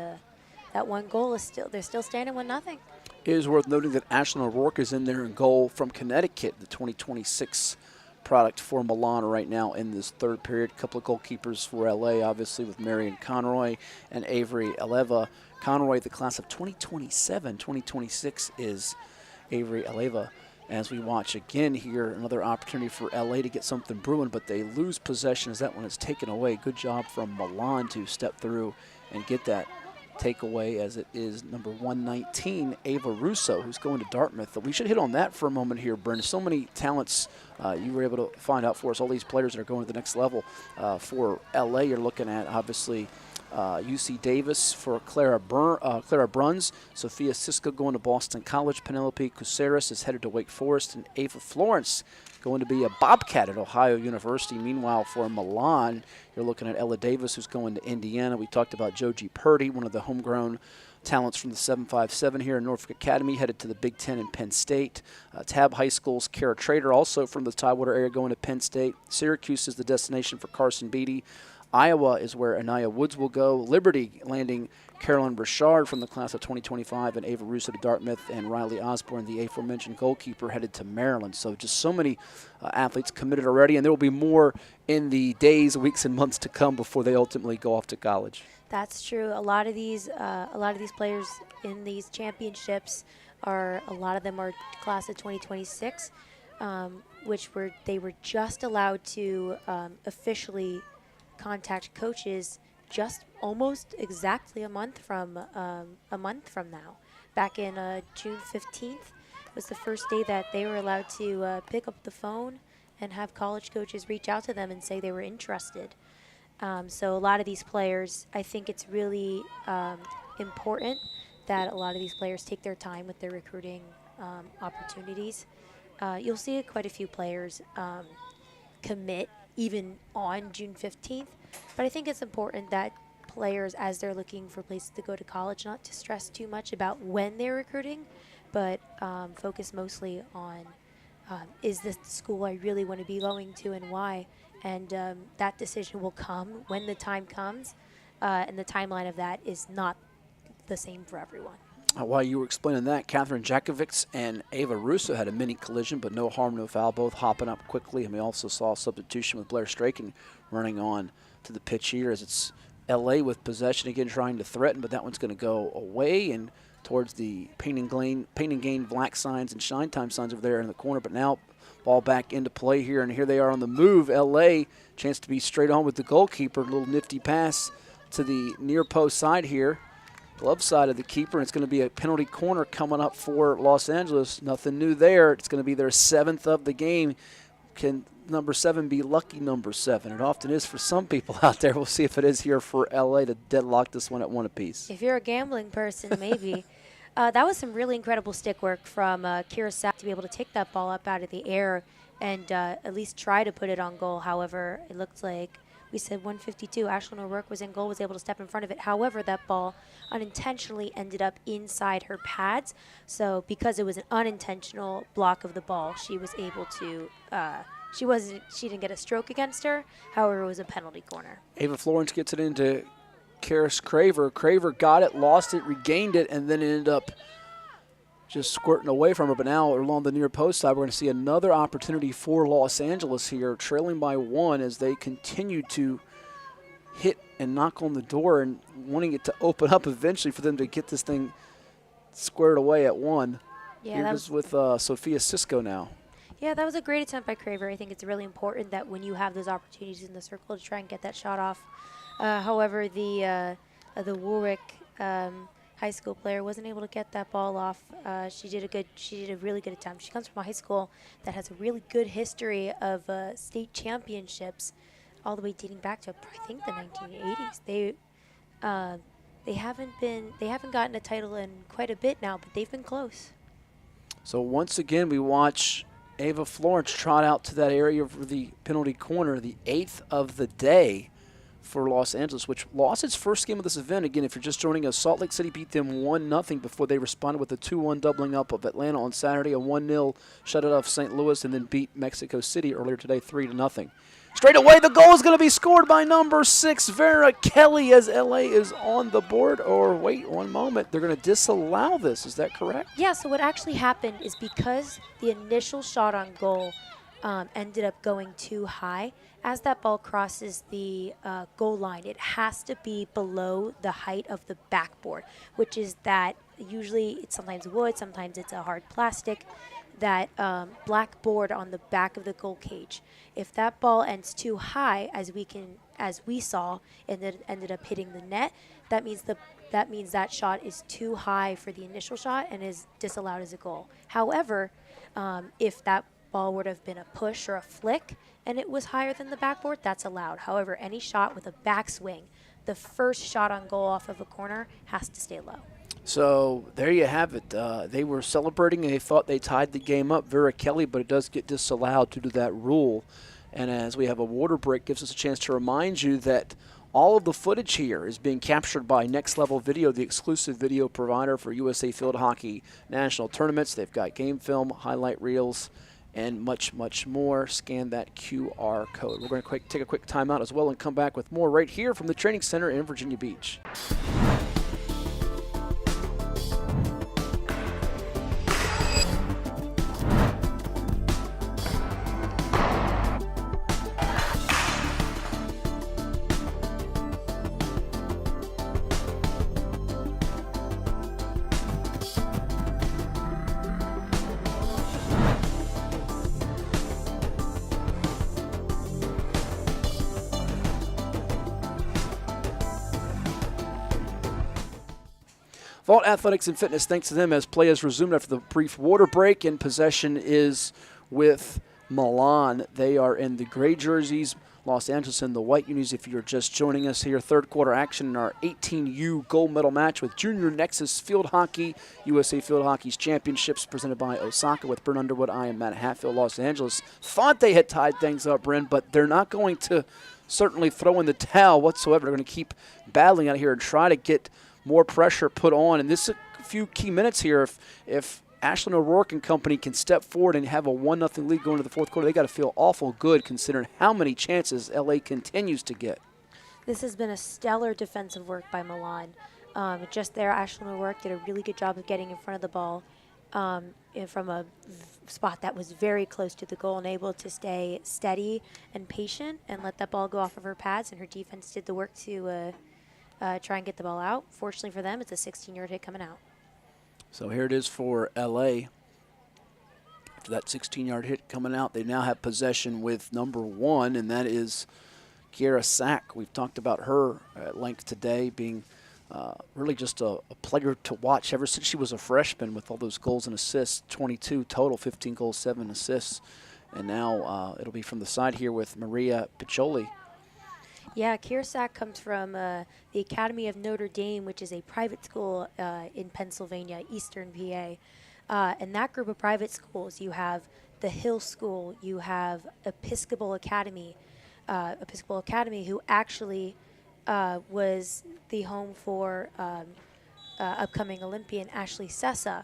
that one goal is they're still standing 1-0. It is worth noting that Ashlyn O'Rourke is in there in goal from Connecticut, the 2026 product for Milan right now in this third period. A couple of goalkeepers for LA, obviously, with Marion Conroy and Avery Aleva. Conroy, the class of 2027. 2026 is Avery Aleva. As we watch again here, another opportunity for LA to get something brewing, but they lose possession as that one is taken away. Good job from Milan to step through and get that takeaway, as it is number 119, Ava Russo, who's going to Dartmouth. We should hit on that for a moment here, Brent. So many talents you were able to find out for us, all these players that are going to the next level. For LA, you're looking at, obviously, UC Davis for Clara Bruns, Sophia Cisco going to Boston College, Penelope Cuseras is headed to Wake Forest, and Ava Florence going to be a Bobcat at Ohio University. Meanwhile, for Milan, you're looking at Ella Davis, who's going to Indiana. We talked about Joji Purdy, one of the homegrown talents from the 757 here in Norfolk Academy, headed to the Big Ten in Penn State. Tab High School's Kara Trader, also from the Tidewater area, going to Penn State. Syracuse is the destination for Carson Beatty. Iowa is where Anaya Woods will go. Liberty landing Carolyn Burchard from the class of 2025, and Ava Russo to Dartmouth, and Riley Osborne, the aforementioned goalkeeper, headed to Maryland. So just so many athletes committed already, and there will be more in the days, weeks, and months to come before they ultimately go off to college. That's true. A lot of these players in these championships a lot of them are class of 2026, they were just allowed to officially contact coaches just almost exactly a month from now. Back in June 15th was the first day that they were allowed to pick up the phone and have college coaches reach out to them and say they were interested. So a lot of these players, I think it's really important that a lot of these players take their time with their recruiting opportunities. You'll see quite a few players commit even on June 15th. But I think it's important that players, as they're looking for places to go to college, not to stress too much about when they're recruiting, but focus mostly on is this the school I really want to be going to and why? And that decision will come when the time comes, and the timeline of that is not the same for everyone. While you were explaining that, Catherine Jakovic and Ava Russo had a mini collision, but no harm, no foul, both hopping up quickly. And we also saw a substitution with Blair Straken running on to the pitch here, as it's LA with possession again, trying to threaten, but that one's going to go away and towards the paint and gain black signs and shine time signs over there in the corner. But now ball back into play here, and here they are on the move. LA, chance to be straight on with the goalkeeper. A little nifty pass to the near post side here. Glove side of the keeper, and it's going to be a penalty corner coming up for Los Angeles. Nothing new there. It's going to be their 7th of the game. Can number 7 be lucky number 7? It often is for some people out there. We'll see if it is here for LA to deadlock this one at 1 apiece. If you're a gambling person, maybe. That was some really incredible stick work from Kira Sack to be able to take that ball up out of the air and at least try to put it on goal. However, it looked like we said 152. Ashlyn O'Rourke was in goal, was able to step in front of it. However, that ball unintentionally ended up inside her pads. So because it was an unintentional block of the ball, she was able to she didn't get a stroke against her. However, it was a penalty corner. Ava Florence gets it into Karis Craver. Craver got it, lost it, regained it, and then it ended up just squirting away from her. But now along the near post side, we're going to see another opportunity for Los Angeles here, trailing by 1 as they continue to hit and knock on the door and wanting it to open up eventually for them to get this thing squared away at 1. Yeah, here that goes with Sophia Cisco now. Yeah, that was a great attempt by Craver. I think it's really important that when you have those opportunities in the circle to try and get that shot off. However, the Warwick high school player wasn't able to get that ball off. She did a really good attempt. She comes from a high school that has a really good history of state championships, all the way dating back to I think the 1980s. They haven't gotten a title in quite a bit now, but they've been close. So once again, we watch Ava Florence trot out to that area for the penalty corner, the 8th of the day for Los Angeles, which lost its first game of this event. Again, if you're just joining us, Salt Lake City beat them 1-0 before they responded with a 2-1 doubling up of Atlanta on Saturday, a 1-0 shut it off St. Louis, and then beat Mexico City earlier today 3-0. Straight away, the goal is going to be scored by number 6, Vera Kelly, as LA is on the board. Or wait one moment, they're going to disallow this. Is that correct? Yeah, so what actually happened is because the initial shot on goal ended up going too high, as that ball crosses the goal line, it has to be below the height of the backboard, which is that usually it's sometimes wood, sometimes it's a hard plastic, that black board on the back of the goal cage. If that ball ends too high, as we saw, and then ended up hitting the net, that means that shot is too high for the initial shot and is disallowed as a goal. However, if that ball would have been a push or a flick and it was higher than the backboard, that's allowed. However, any shot with a backswing, the first shot on goal off of a corner has to stay low. So there you have it. They were celebrating and they thought they tied the game up, Vera Kelly, but it does get disallowed due to that rule. And as we have a water break, gives us a chance to remind you that all of the footage here is being captured by Next Level Video, the exclusive video provider for USA Field Hockey National Tournaments. They've got game film, highlight reels, and much, much more. Scan that QR code. We're going to take a quick timeout as well and come back with more right here from the Training Center in Virginia Beach. Vault Athletics and Fitness, thanks to them as play has resumed after the brief water break, and possession is with Milan. They are in the gray jerseys, Los Angeles in the white unis. If you're just joining us here, third quarter action in our 18U gold medal match with Junior Nexus Field Hockey, USA Field Hockey's championships presented by Osaka with Bryn Underwood. I am Matt Hatfield. Los Angeles thought they had tied things up, Bryn, but they're not going to certainly throw in the towel whatsoever. They're going to keep battling out here and try to get more pressure put on. And this is a few key minutes here. If Ashlyn O'Rourke and company can step forward and have a 1-0 lead going to the fourth quarter, they got to feel awful good considering how many chances LA continues to get. This has been a stellar defensive work by Milan. Just there, Ashlyn O'Rourke did a really good job of getting in front of the ball from a spot that was very close to the goal and able to stay steady and patient and let that ball go off of her pads, and her defense did the work to try and get the ball out. Fortunately for them, it's a 16-yard hit coming out. So here it is for LA. After that 16-yard hit coming out, they now have possession with number 1, and that is Kiera Sack. We've talked about her at length today, being really just a player to watch ever since she was a freshman with all those goals and assists, 22 total, 15 goals, 7 assists. And now it'll be from the side here with Maria Piccioli. Yeah, Kirasak comes from the Academy of Notre Dame, which is a private school in Pennsylvania, Eastern PA. And that group of private schools, you have the Hill School, you have Episcopal Academy, who actually was the home for upcoming Olympian Ashley Sessa,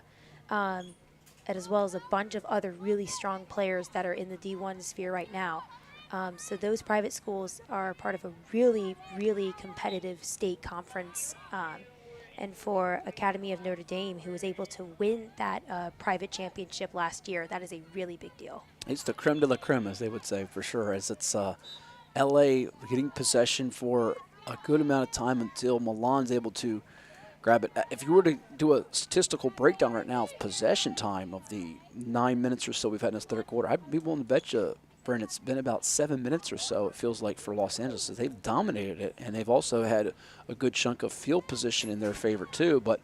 as well as a bunch of other really strong players that are in the D1 sphere right now. So those private schools are part of a really, really competitive state conference. And for Academy of Notre Dame, who was able to win that private championship last year, that is a really big deal. It's the creme de la creme, as they would say, for sure, as it's LA getting possession for a good amount of time until Milan's able to grab it. If you were to do a statistical breakdown right now of possession time of the 9 minutes or so we've had in this third quarter, I'd be willing to bet you, Brent, it's been about 7 minutes or so, it feels like, for Los Angeles. They've dominated it, and they've also had a good chunk of field position in their favor too. But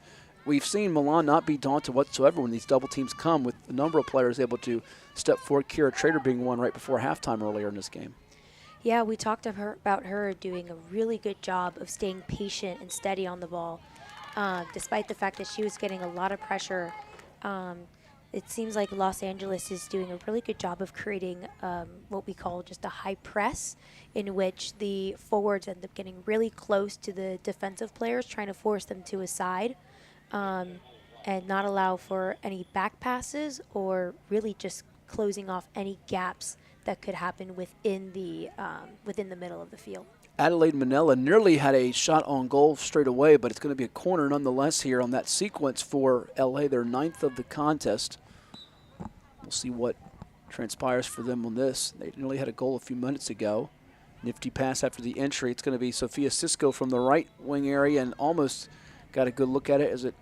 we've seen Milan not be daunted whatsoever when these double teams come, with a number of players able to step forward, Kira Trader being one right before halftime earlier in this game. Yeah, we talked about her doing a really good job of staying patient and steady on the ball, despite the fact that she was getting a lot of pressure. It seems like Los Angeles is doing a really good job of creating what we call just a high press, in which the forwards end up getting really close to the defensive players, trying to force them to a side, and not allow for any back passes, or really just closing off any gaps that could happen within the middle of the field. Adelaide Manella nearly had a shot on goal straight away, but it's going to be a corner nonetheless here on that sequence for LA, their 9th of the contest. We'll see what transpires for them on this. They nearly had a goal a few minutes ago. Nifty pass after the entry. It's going to be Sophia Cisco from the right wing area, and almost got a good look at it as it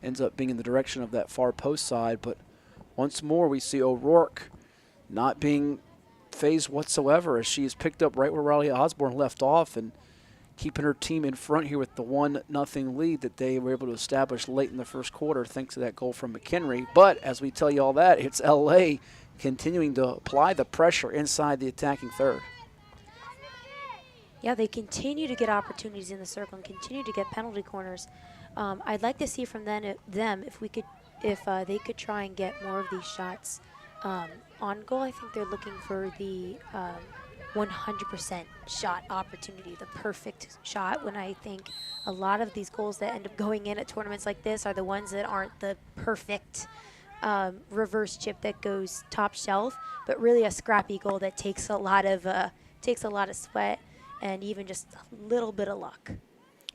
ends up being in the direction of that far post side. But once more, we see O'Rourke not being phased whatsoever, as she is picked up right where Riley Osborne left off, and keeping her team in front here with the 1-0 lead that they were able to establish late in the first quarter thanks to that goal from McHenry. But as we tell you all that, it's LA continuing to apply the pressure inside the attacking third. Yeah, they continue to get opportunities in the circle and continue to get penalty corners. I'd like to see from them if they could try and get more of these shots on goal. I think they're looking for the 100% shot opportunity, the perfect shot, when I think a lot of these goals that end up going in at tournaments like this are the ones that aren't the perfect reverse chip that goes top shelf, but really a scrappy goal that takes a lot of sweat and even just a little bit of luck.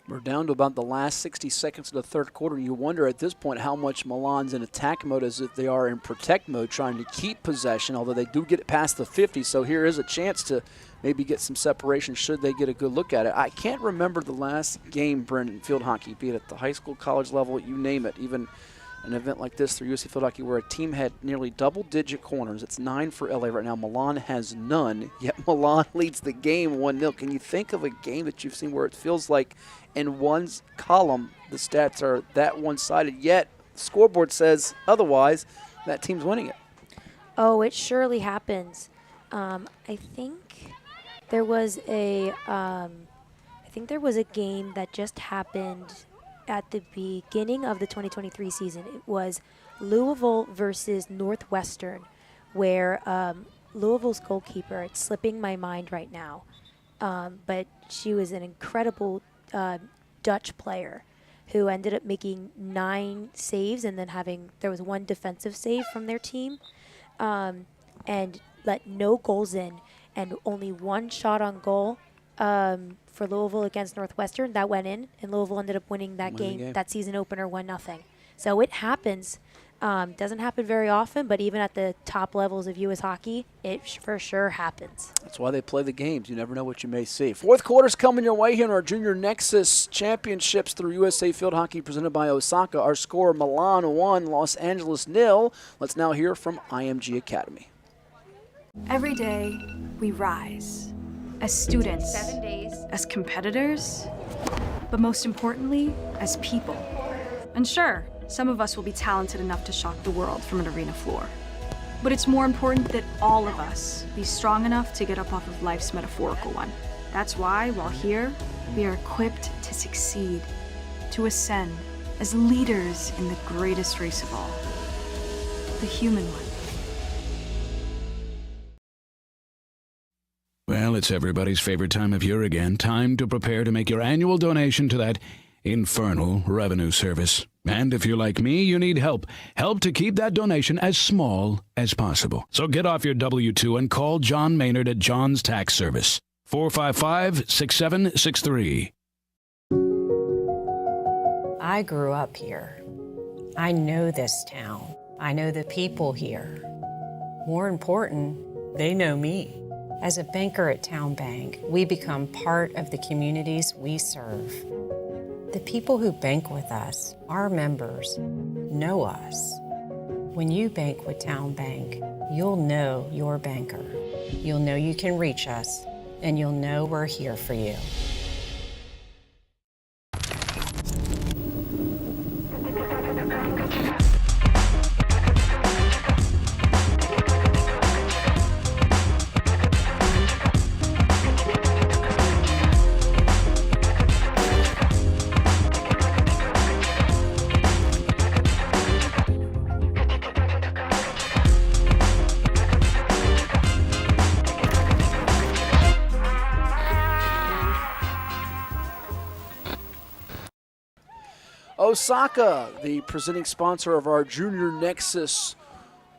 We're down to about the last 60 seconds of the third quarter. You wonder at this point how much Milan's in attack mode as if they are in protect mode, trying to keep possession, although they do get it past the 50. So here is a chance to maybe get some separation should they get a good look at it. I can't remember the last game, Brendan, field hockey, be it at the high school, college level, you name it, even an event like this through USA Field Hockey where a team had nearly double-digit corners. It's 9 for LA right now. Milan has none, yet Milan leads the game 1-0. Can you think of a game that you've seen where it feels like in one column the stats are that one-sided, yet the scoreboard says otherwise, that team's winning it? Oh, it surely happens. I think there was a game that just happened at the beginning of the 2023 season. It was Louisville versus Northwestern, where Louisville's goalkeeper, it's slipping my mind right now, but she was an incredible Dutch player who ended up making 9 saves, and then there was 1 defensive save from their team, and let no goals in, and only 1 shot on goal for Louisville against Northwestern. That went in, and Louisville ended up winning that game, that season opener, 1-0. So it happens. Doesn't happen very often, but even at the top levels of U.S. hockey, it for sure happens. That's why they play the games. You never know what you may see. Fourth quarter's coming your way here in our Junior Nexus Championships through USA Field Hockey presented by Osaka. Our score, Milan 1, Los Angeles 0. Let's now hear from IMG Academy. Every day, we rise. As students, 7 days, as competitors, but most importantly, as people. And sure, some of us will be talented enough to shock the world from an arena floor. But it's more important that all of us be strong enough to get up off of life's metaphorical one. That's why, while here, we are equipped to succeed, to ascend as leaders in the greatest race of all, the human one. Well, it's everybody's favorite time of year again. Time to prepare to make your annual donation to that infernal revenue service. And if you're like me, you need help. Help to keep that donation as small as possible. So get off your W-2 and call John Maynard at John's Tax Service. 455-6763. I grew up here. I know this town. I know the people here. More important, they know me. As a banker at Town Bank, we become part of the communities we serve. The people who bank with us, our members, know us. When you bank with Town Bank, you'll know your banker. You'll know you can reach us, and you'll know we're here for you. Osaka, the presenting sponsor of our Junior Nexus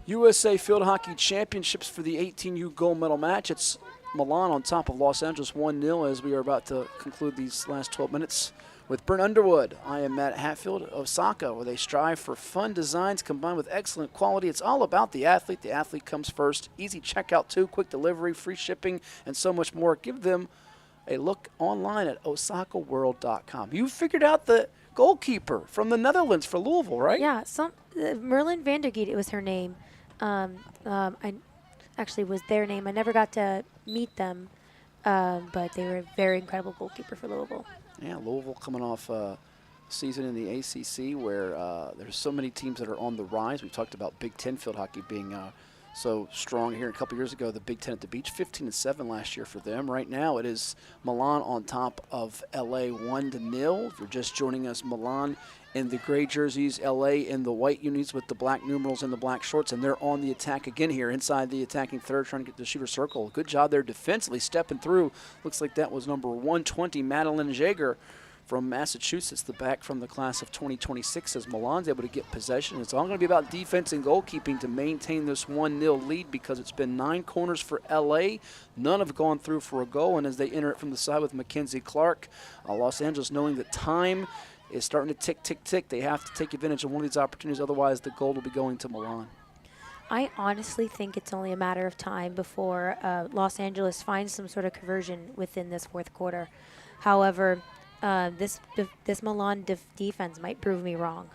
USA Field Hockey Championships for the 18U gold medal match. It's Milan on top of Los Angeles 1-0 as we are about to conclude these last 12 minutes with Brent Underwood. I am Matt Hatfield. Osaka, where they strive for fun designs combined with excellent quality. It's all about the athlete. The athlete comes first. Easy checkout too, quick delivery, free shipping, and so much more. Give them a look online at osakaworld.com. You figured out the goalkeeper from the Netherlands for Louisville, right? Yeah, Merlin Vandergeet was her name. I actually was their name. I never got to meet them, but they were a very incredible goalkeeper for Louisville. Yeah, Louisville coming off a season in the ACC where there's so many teams that are on the rise. We talked about Big Ten field hockey being so strong here a couple years ago. The Big Ten at the Beach, 15-7 last year for them. Right now it is Milan on top of LA 1-0. If you're just joining us, Milan in the gray jerseys, LA in the white unis with the black numerals and the black shorts, and they're on the attack again here inside the attacking third, trying to get the shooter circle. Good job there defensively, stepping through. Looks like that was number 120, Madeline Jaeger from Massachusetts, the back from the class of 2026, as Milan's able to get possession. It's all going to be about defense and goalkeeping to maintain this 1-0 lead because it's been 9 corners for LA. None have gone through for a goal, and as they enter it from the side with Mackenzie Clark, Los Angeles knowing that time is starting to tick, tick, tick. They have to take advantage of one of these opportunities, otherwise the goal will be going to Milan. I honestly think it's only a matter of time before Los Angeles finds some sort of conversion within this fourth quarter. However, this Milan defense might prove me wrong.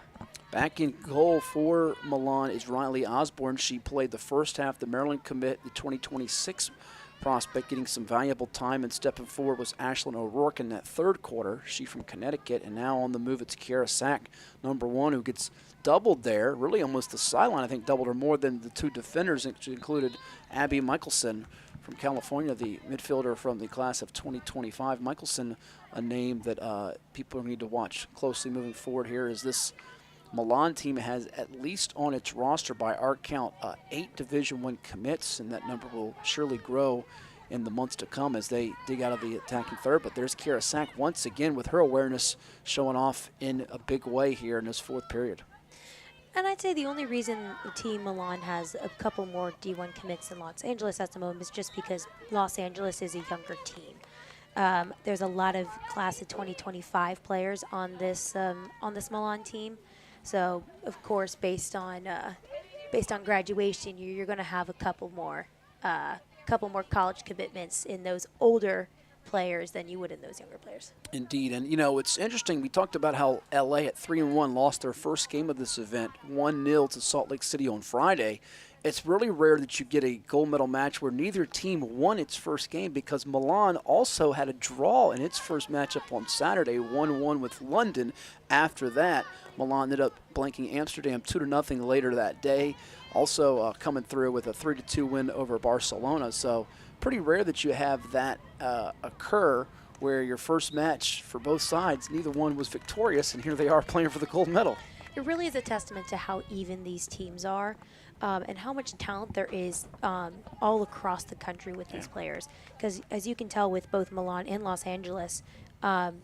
Back in goal for Milan is Riley Osborne. She played the first half. The Maryland commit, the 2026 prospect, getting some valuable time, and stepping forward was Ashlyn O'Rourke in that third quarter. She from Connecticut, and now on the move it's Kiara Sack, number 1, who gets doubled there, really almost the sideline. I think doubled her more than the 2 defenders, which included Abby Michelson from California, the midfielder from the class of 2025. Michelson, a name that people need to watch closely moving forward here, as this Milan team has at least on its roster, by our count, 8 Division I commits, and that number will surely grow in the months to come as they dig out of the attacking third. But there's Kiara Sack once again with her awareness showing off in a big way here in this fourth period. And I'd say the only reason Team Milan has a couple more D1 commits than Los Angeles at the moment is just because Los Angeles is a younger team. There's a lot of class of 2025 players on this Milan team. So, of course, based on graduation, you're going to have a couple more college commitments in those older players than you would in those younger players. Indeed, and you know, it's interesting. We talked about how LA at 3-1 lost their first game of this event, 1-0 to Salt Lake City on Friday, it's really rare that you get a gold medal match where neither team won its first game, because Milan also had a draw in its first matchup on Saturday, 1-1 with London. After that, Milan ended up blanking Amsterdam 2-0 later that day, also coming through with a 3-2 win over Barcelona. So pretty rare that you have that occur, where your first match for both sides, neither one was victorious, and here they are playing for the gold medal. It really is a testament to how even these teams are. And how much talent there is all across the country with these players. Because as you can tell with both Milan and Los Angeles,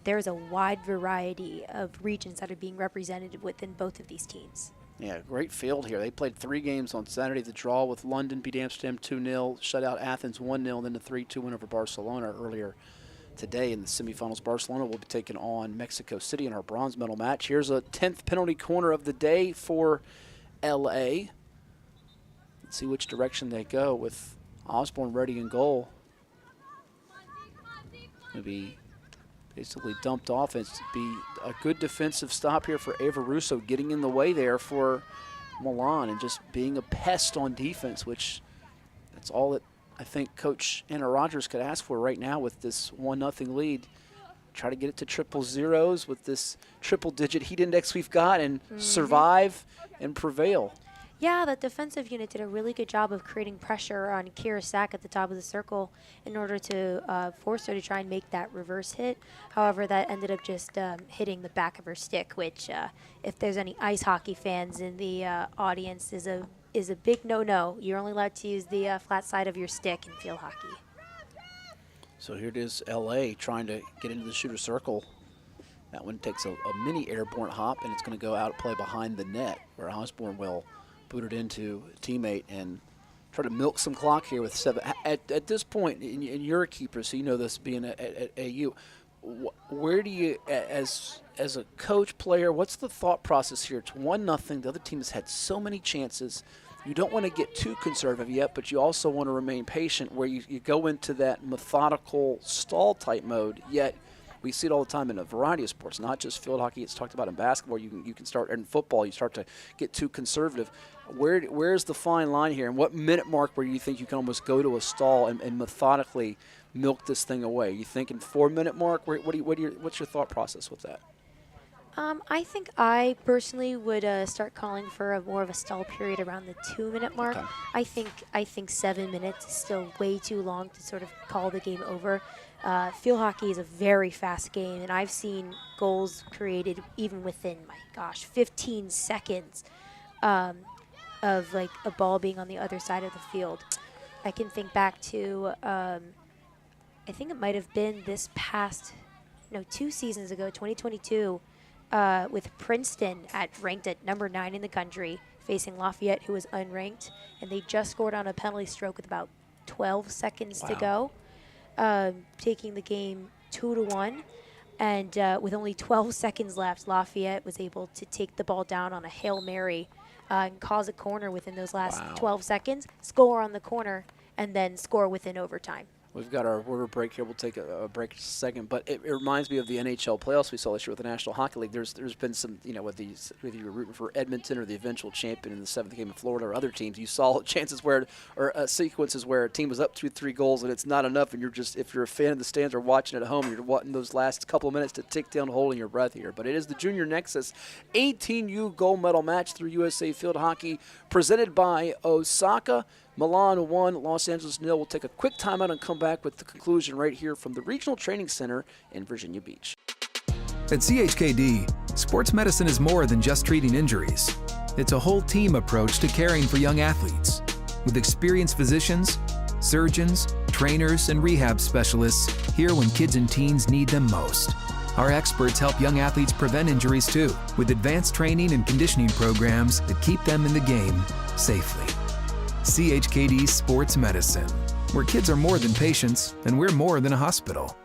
there's a wide variety of regions that are being represented within both of these teams. Yeah, great field here. They played 3 games on Saturday. The draw with London, beat Amsterdam 2-0, shut out Athens 1-0, and then the 3-2 win over Barcelona earlier today. In the semifinals, Barcelona will be taking on Mexico City in our bronze medal match. Here's a 10th penalty corner of the day for LA. See which direction they go with Osborne ready in goal. Maybe basically dumped off. It's to be a good defensive stop here for Ava Russo, getting in the way there for Milan and just being a pest on defense, which that's all that I think Coach Anna Rogers could ask for right now with this 1-0 lead. Try to get it to triple zeros with this triple-digit heat index we've got and survive and prevail. Yeah, the defensive unit did a really good job of creating pressure on Kira Sack at the top of the circle in order to force her to try and make that reverse hit. However, that ended up just hitting the back of her stick, which, if there's any ice hockey fans in the audience, is a big no-no. You're only allowed to use the flat side of your stick in field hockey. So here it is, LA trying to get into the shooter circle. That one takes a mini airborne hop, and it's going to go out play behind the net, where Osborne will boot it into a teammate and try to milk some clock here with 7. At this point, and you're a keeper, so you know this being at AU, where do you, as a coach, player, what's the thought process here? It's 1-0. The other team has had so many chances. You don't want to get too conservative yet, but you also want to remain patient, where you go into that methodical stall type mode, yet we see it all the time in a variety of sports, not just field hockey. It's talked about in basketball. You can start, in football, you start to get too conservative. Where's the fine line here, and what minute mark where you think you can almost go to a stall and methodically milk this thing away? You thinking 4-minute mark? What's your thought process with that? I think I personally would start calling for more of a stall period around the 2-minute mark. Okay. I think 7 minutes is still way too long to sort of call the game over. Field hockey is a very fast game, and I've seen goals created even within, 15 seconds of like a ball being on the other side of the field. I can think back to, I think it might have been this past, 2 seasons ago, 2022, with Princeton ranked at number 9 in the country, facing Lafayette, who was unranked, and they just scored on a penalty stroke with about 12 seconds to go, taking the game 2-1. And with only 12 seconds left, Lafayette was able to take the ball down on a Hail Mary and cause a corner within those last 12 seconds, score on the corner, and then score within overtime. We've got our order break here. We'll take a break in a second. But it reminds me of the NHL playoffs we saw this year with the National Hockey League. There's been some, whether you're rooting for Edmonton or the eventual champion in the 7th game of Florida or other teams, you saw chances where, or sequences where a team was up 2-3 goals and it's not enough, and you're just, if you're a fan of the stands or watching at home, you're wanting those last couple of minutes to tick down, holding your breath here. But it is the Junior Nexus 18U gold medal match through USA Field Hockey, presented by Osaka. Milan 1, Los Angeles 0. We'll take a quick timeout and come back with the conclusion right here from the Regional Training Center in Virginia Beach. At CHKD, sports medicine is more than just treating injuries. It's a whole team approach to caring for young athletes. With experienced physicians, surgeons, trainers, and rehab specialists here when kids and teens need them most. Our experts help young athletes prevent injuries too, with advanced training and conditioning programs that keep them in the game safely. CHKD Sports Medicine, where kids are more than patients and we're more than a hospital.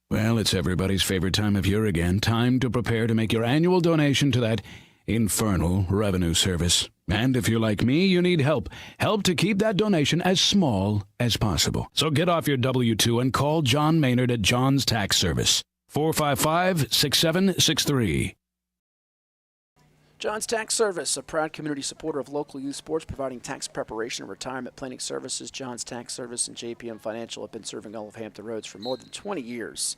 Well, it's everybody's favorite time of year again. Time to prepare to make your annual donation to that infernal revenue service. And if you're like me, you need help. Help to keep that donation as small as possible. So get off your W-2 and call John Maynard at John's Tax Service. 455-6763. John's Tax Service, a proud community supporter of local youth sports, providing tax preparation and retirement planning services. John's Tax Service and JPM Financial have been serving all of Hampton Roads for more than 20 years.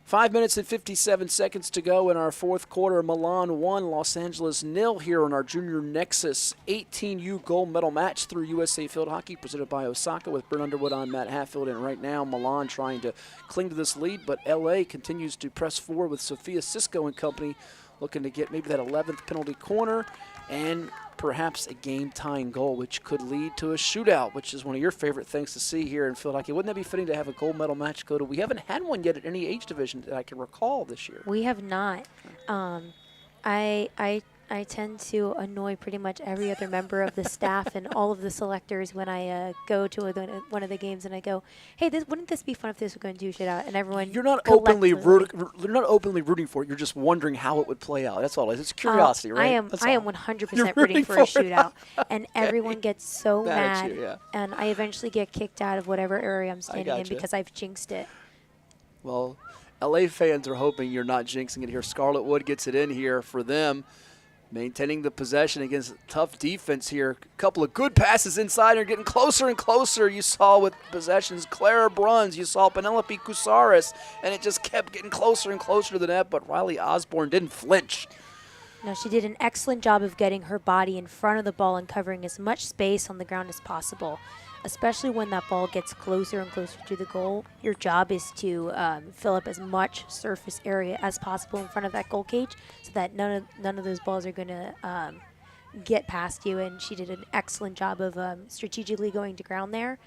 5 minutes and 57 seconds to go in our fourth quarter. Milan 1, Los Angeles 0 here on our Junior Nexus 18U gold medal match through USA Field Hockey, presented by Osaka, with Brent Underwood on Matt Hatfield. And right now, Milan trying to cling to this lead, but LA continues to press forward with Sophia Cisco and company, looking to get maybe that 11th penalty corner and perhaps a game-tying goal, which could lead to a shootout, which is one of your favorite things to see here in field hockey. Wouldn't that be fitting to have a gold medal match go to? We haven't had one yet at any age division that I can recall this year. We have not. I tend to annoy pretty much every other member of the staff and all of the selectors when I go to one of the games and I go, hey, wouldn't this be fun if this were going to do shit out? And everyone you're not openly rooting for it. You're just wondering how it would play out. That's all it is. It's curiosity, right? I am 100% rooting for a shootout, and everyone gets so mad, and I eventually get kicked out of whatever area I'm standing in because I've jinxed it. Well, LA fans are hoping you're not jinxing it here. Scarlet Wood gets it in here for them, maintaining the possession against tough defense here. A couple of good passes inside. They're getting closer and closer. You saw with possessions Clara Bruns. You saw Penelope Kusaris. And it just kept getting closer and closer to the net. But Riley Osborne didn't flinch. No, she did an excellent job of getting her body in front of the ball and covering as much space on the ground as possible. Especially when that ball gets closer and closer to the goal, your job is to fill up as much surface area as possible in front of that goal cage, so that none of those balls are going to get past you. And she did an excellent job of strategically going to ground there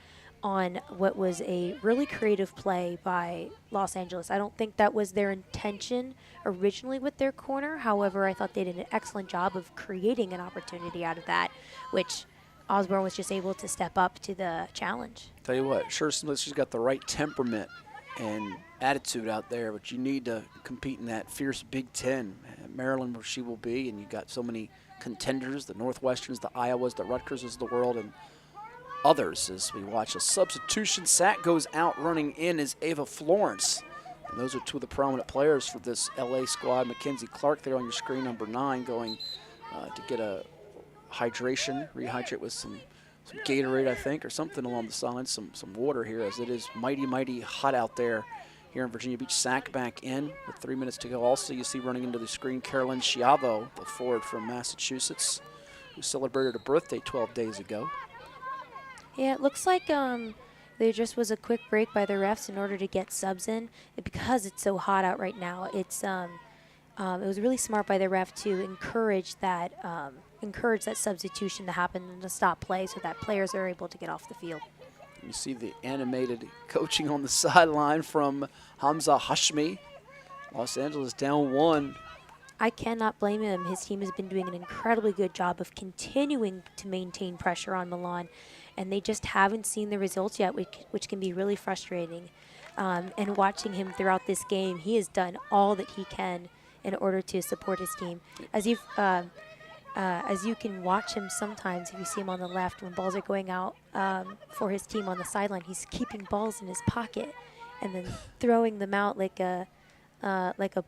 on what was a really creative play by Los Angeles. I don't think that was their intention originally with their corner. However, I thought they did an excellent job of creating an opportunity out of that, which Osborne was just able to step up to the challenge. Tell you what, sure seems like she's got the right temperament and attitude out there, but you need to compete in that fierce Big Ten. Maryland, where she will be, and you've got so many contenders, the Northwesterns, the Iowas, the Rutgerses of the world, and others. As we watch a substitution, Sack goes out, running in is Ava Florence. And those are two of the prominent players for this LA squad. Mackenzie Clark there on your screen, number 9, going to get a rehydrate with some Gatorade, I think, or something along the sides, some water here, as it is mighty hot out there here in Virginia Beach. Sack back in with 3 minutes to go. Also, you see running into the screen Carolyn Schiavo, the forward from Massachusetts, who celebrated a birthday 12 days ago. Yeah, it looks like there just was a quick break by the refs in order to get subs in. Because it's so hot out right now, it was really smart by the ref to encourage that substitution to happen and to stop play so that players are able to get off the field. You see the animated coaching on the sideline from Hamza Hashmi. Los Angeles down 1. I cannot blame him. His team has been doing an incredibly good job of continuing to maintain pressure on Milan, and they just haven't seen the results yet, which can be really frustrating. And watching him throughout this game, he has done all that he can in order to support his team. As you can watch him sometimes, if you see him on the left, when balls are going out for his team on the sideline, he's keeping balls in his pocket and then throwing them out like a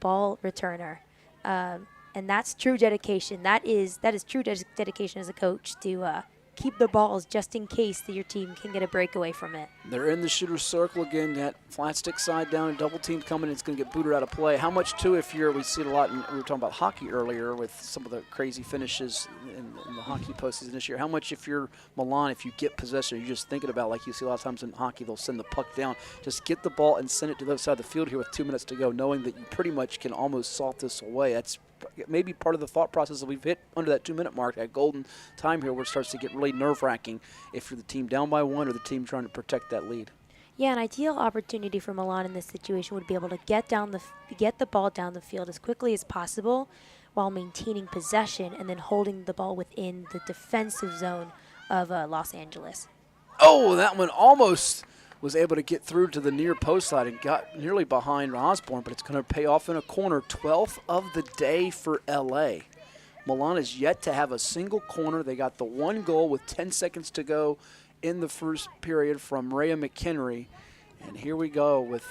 ball returner. And that's true dedication. That is true dedication as a coach, to keep the balls just in case that your team can get a breakaway from it. They're in the shooter's circle again. That flat stick side down and double team coming. It's going to get booted out of play. How much too, we see it a lot, we were talking about hockey earlier with some of the crazy finishes in the hockey postseason this year. How much, if you're Milan, if you get possession, you're just thinking about, like you see a lot of times in hockey, they'll send the puck down. Just get the ball and send it to the other side of the field here with 2 minutes to go, knowing that you pretty much can almost salt this away. That's maybe part of the thought process that we've hit under that 2 minute mark, that golden time here, where it starts to get really nerve-wracking if you're the team down by 1 or the team trying to protect that lead. Yeah, an ideal opportunity for Milan in this situation would be able to get the ball down the field as quickly as possible while maintaining possession and then holding the ball within the defensive zone of Los Angeles. Oh, that one almost was able to get through to the near post side and got nearly behind Osborne, but it's going to pay off in a corner. 12th of the day for LA. Milan is yet to have a single corner. They got the 1 goal with 10 seconds to go in the first period from Rhea McHenry. And here we go with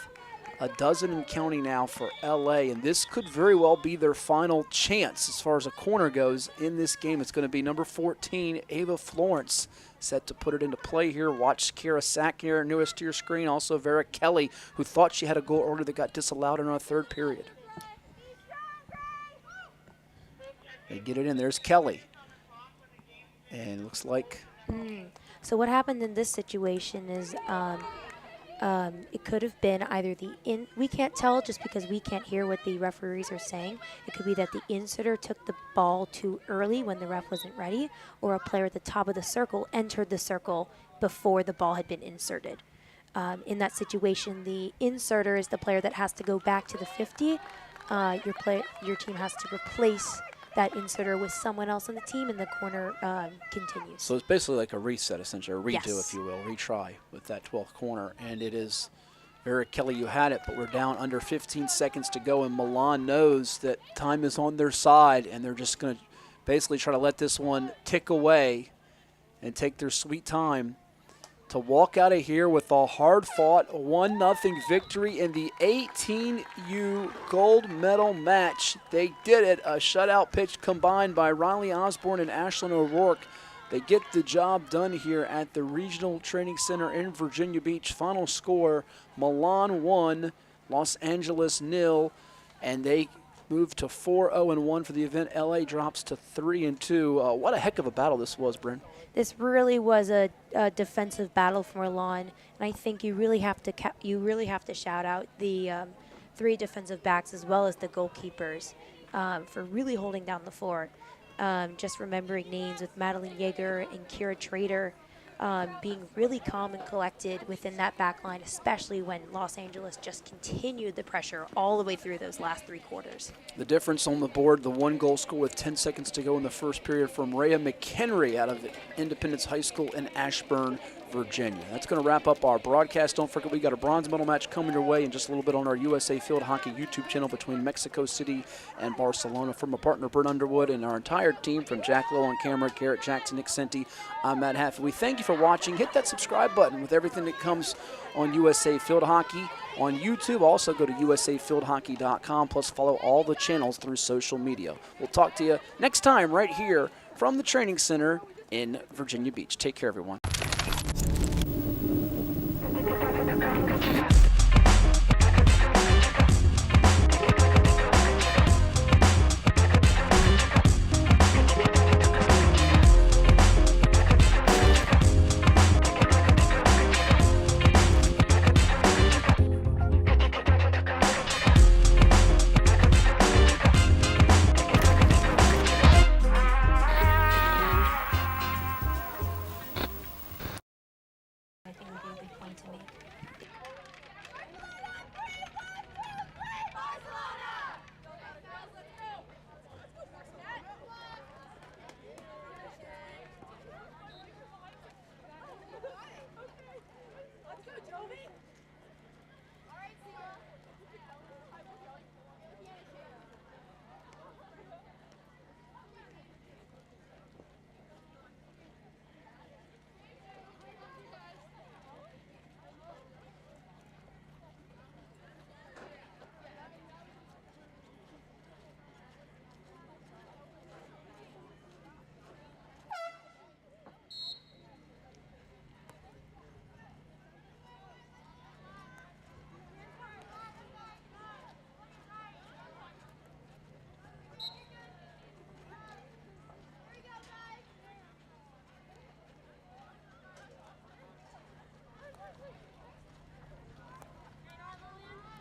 a dozen and counting now for LA, and this could very well be their final chance as far as a corner goes in this game. It's going to be number 14, Ava Florence, set to put it into play here. Watch Kara Sack here, newest to your screen. Also Vera Kelly, who thought she had a goal earlier that got disallowed in our third period. They get it in. There's Kelly. And it looks like... So what happened in this situation is it could have been either we can't tell just because we can't hear what the referees are saying. It could be that the inserter took the ball too early when the ref wasn't ready, or a player at the top of the circle entered the circle before the ball had been inserted. In that situation, the inserter is the player that has to go back to the 50. Your team has to replace that inserter with someone else on the team, and the corner continues. So it's basically like a reset, essentially, a redo, Yes. if you will, retry with that 12th corner. And it is Vera Kelly, you had it, but we're down under 15 seconds to go, and Milan knows that time is on their side, and they're just going to basically try to let this one tick away and take their sweet time to walk out of here with a hard-fought 1-0 victory in the 18U gold medal match. They did it, a shutout pitch combined by Riley Osborne and Ashlyn O'Rourke. They get the job done here at the Regional Training Center in Virginia Beach. Final score, Milan 1, Los Angeles 0, and they move to 4-0-1 for the event. LA drops to 3-2. What a heck of a battle this was, Bryn. This really was a defensive battle for Milan, and I think you really have to shout out the 3 defensive backs as well as the goalkeepers for really holding down the fort. Just remembering names with Madeline Yeager and Kira Trader being really calm and collected within that back line, especially when Los Angeles just continued the pressure all the way through those last 3 quarters. The difference on the board, the 1 goal score with 10 seconds to go in the first period from Rhea McHenry out of Independence High School in Ashburn, Virginia. That's going to wrap up our broadcast. Don't forget we got a bronze medal match coming your way in just a little bit on our USA Field Hockey YouTube channel between Mexico City and Barcelona. From our partner Brent Underwood and our entire team, from Jack Lowe on camera, Garrett Jackson, Nick Senti, I'm Matt Haffey. We thank you for watching. Hit that subscribe button with everything that comes on USA Field Hockey on YouTube. Also go to usafieldhockey.com, plus follow all the channels through social media. We'll talk to you next time right here from the training center in Virginia Beach. Take care, everyone.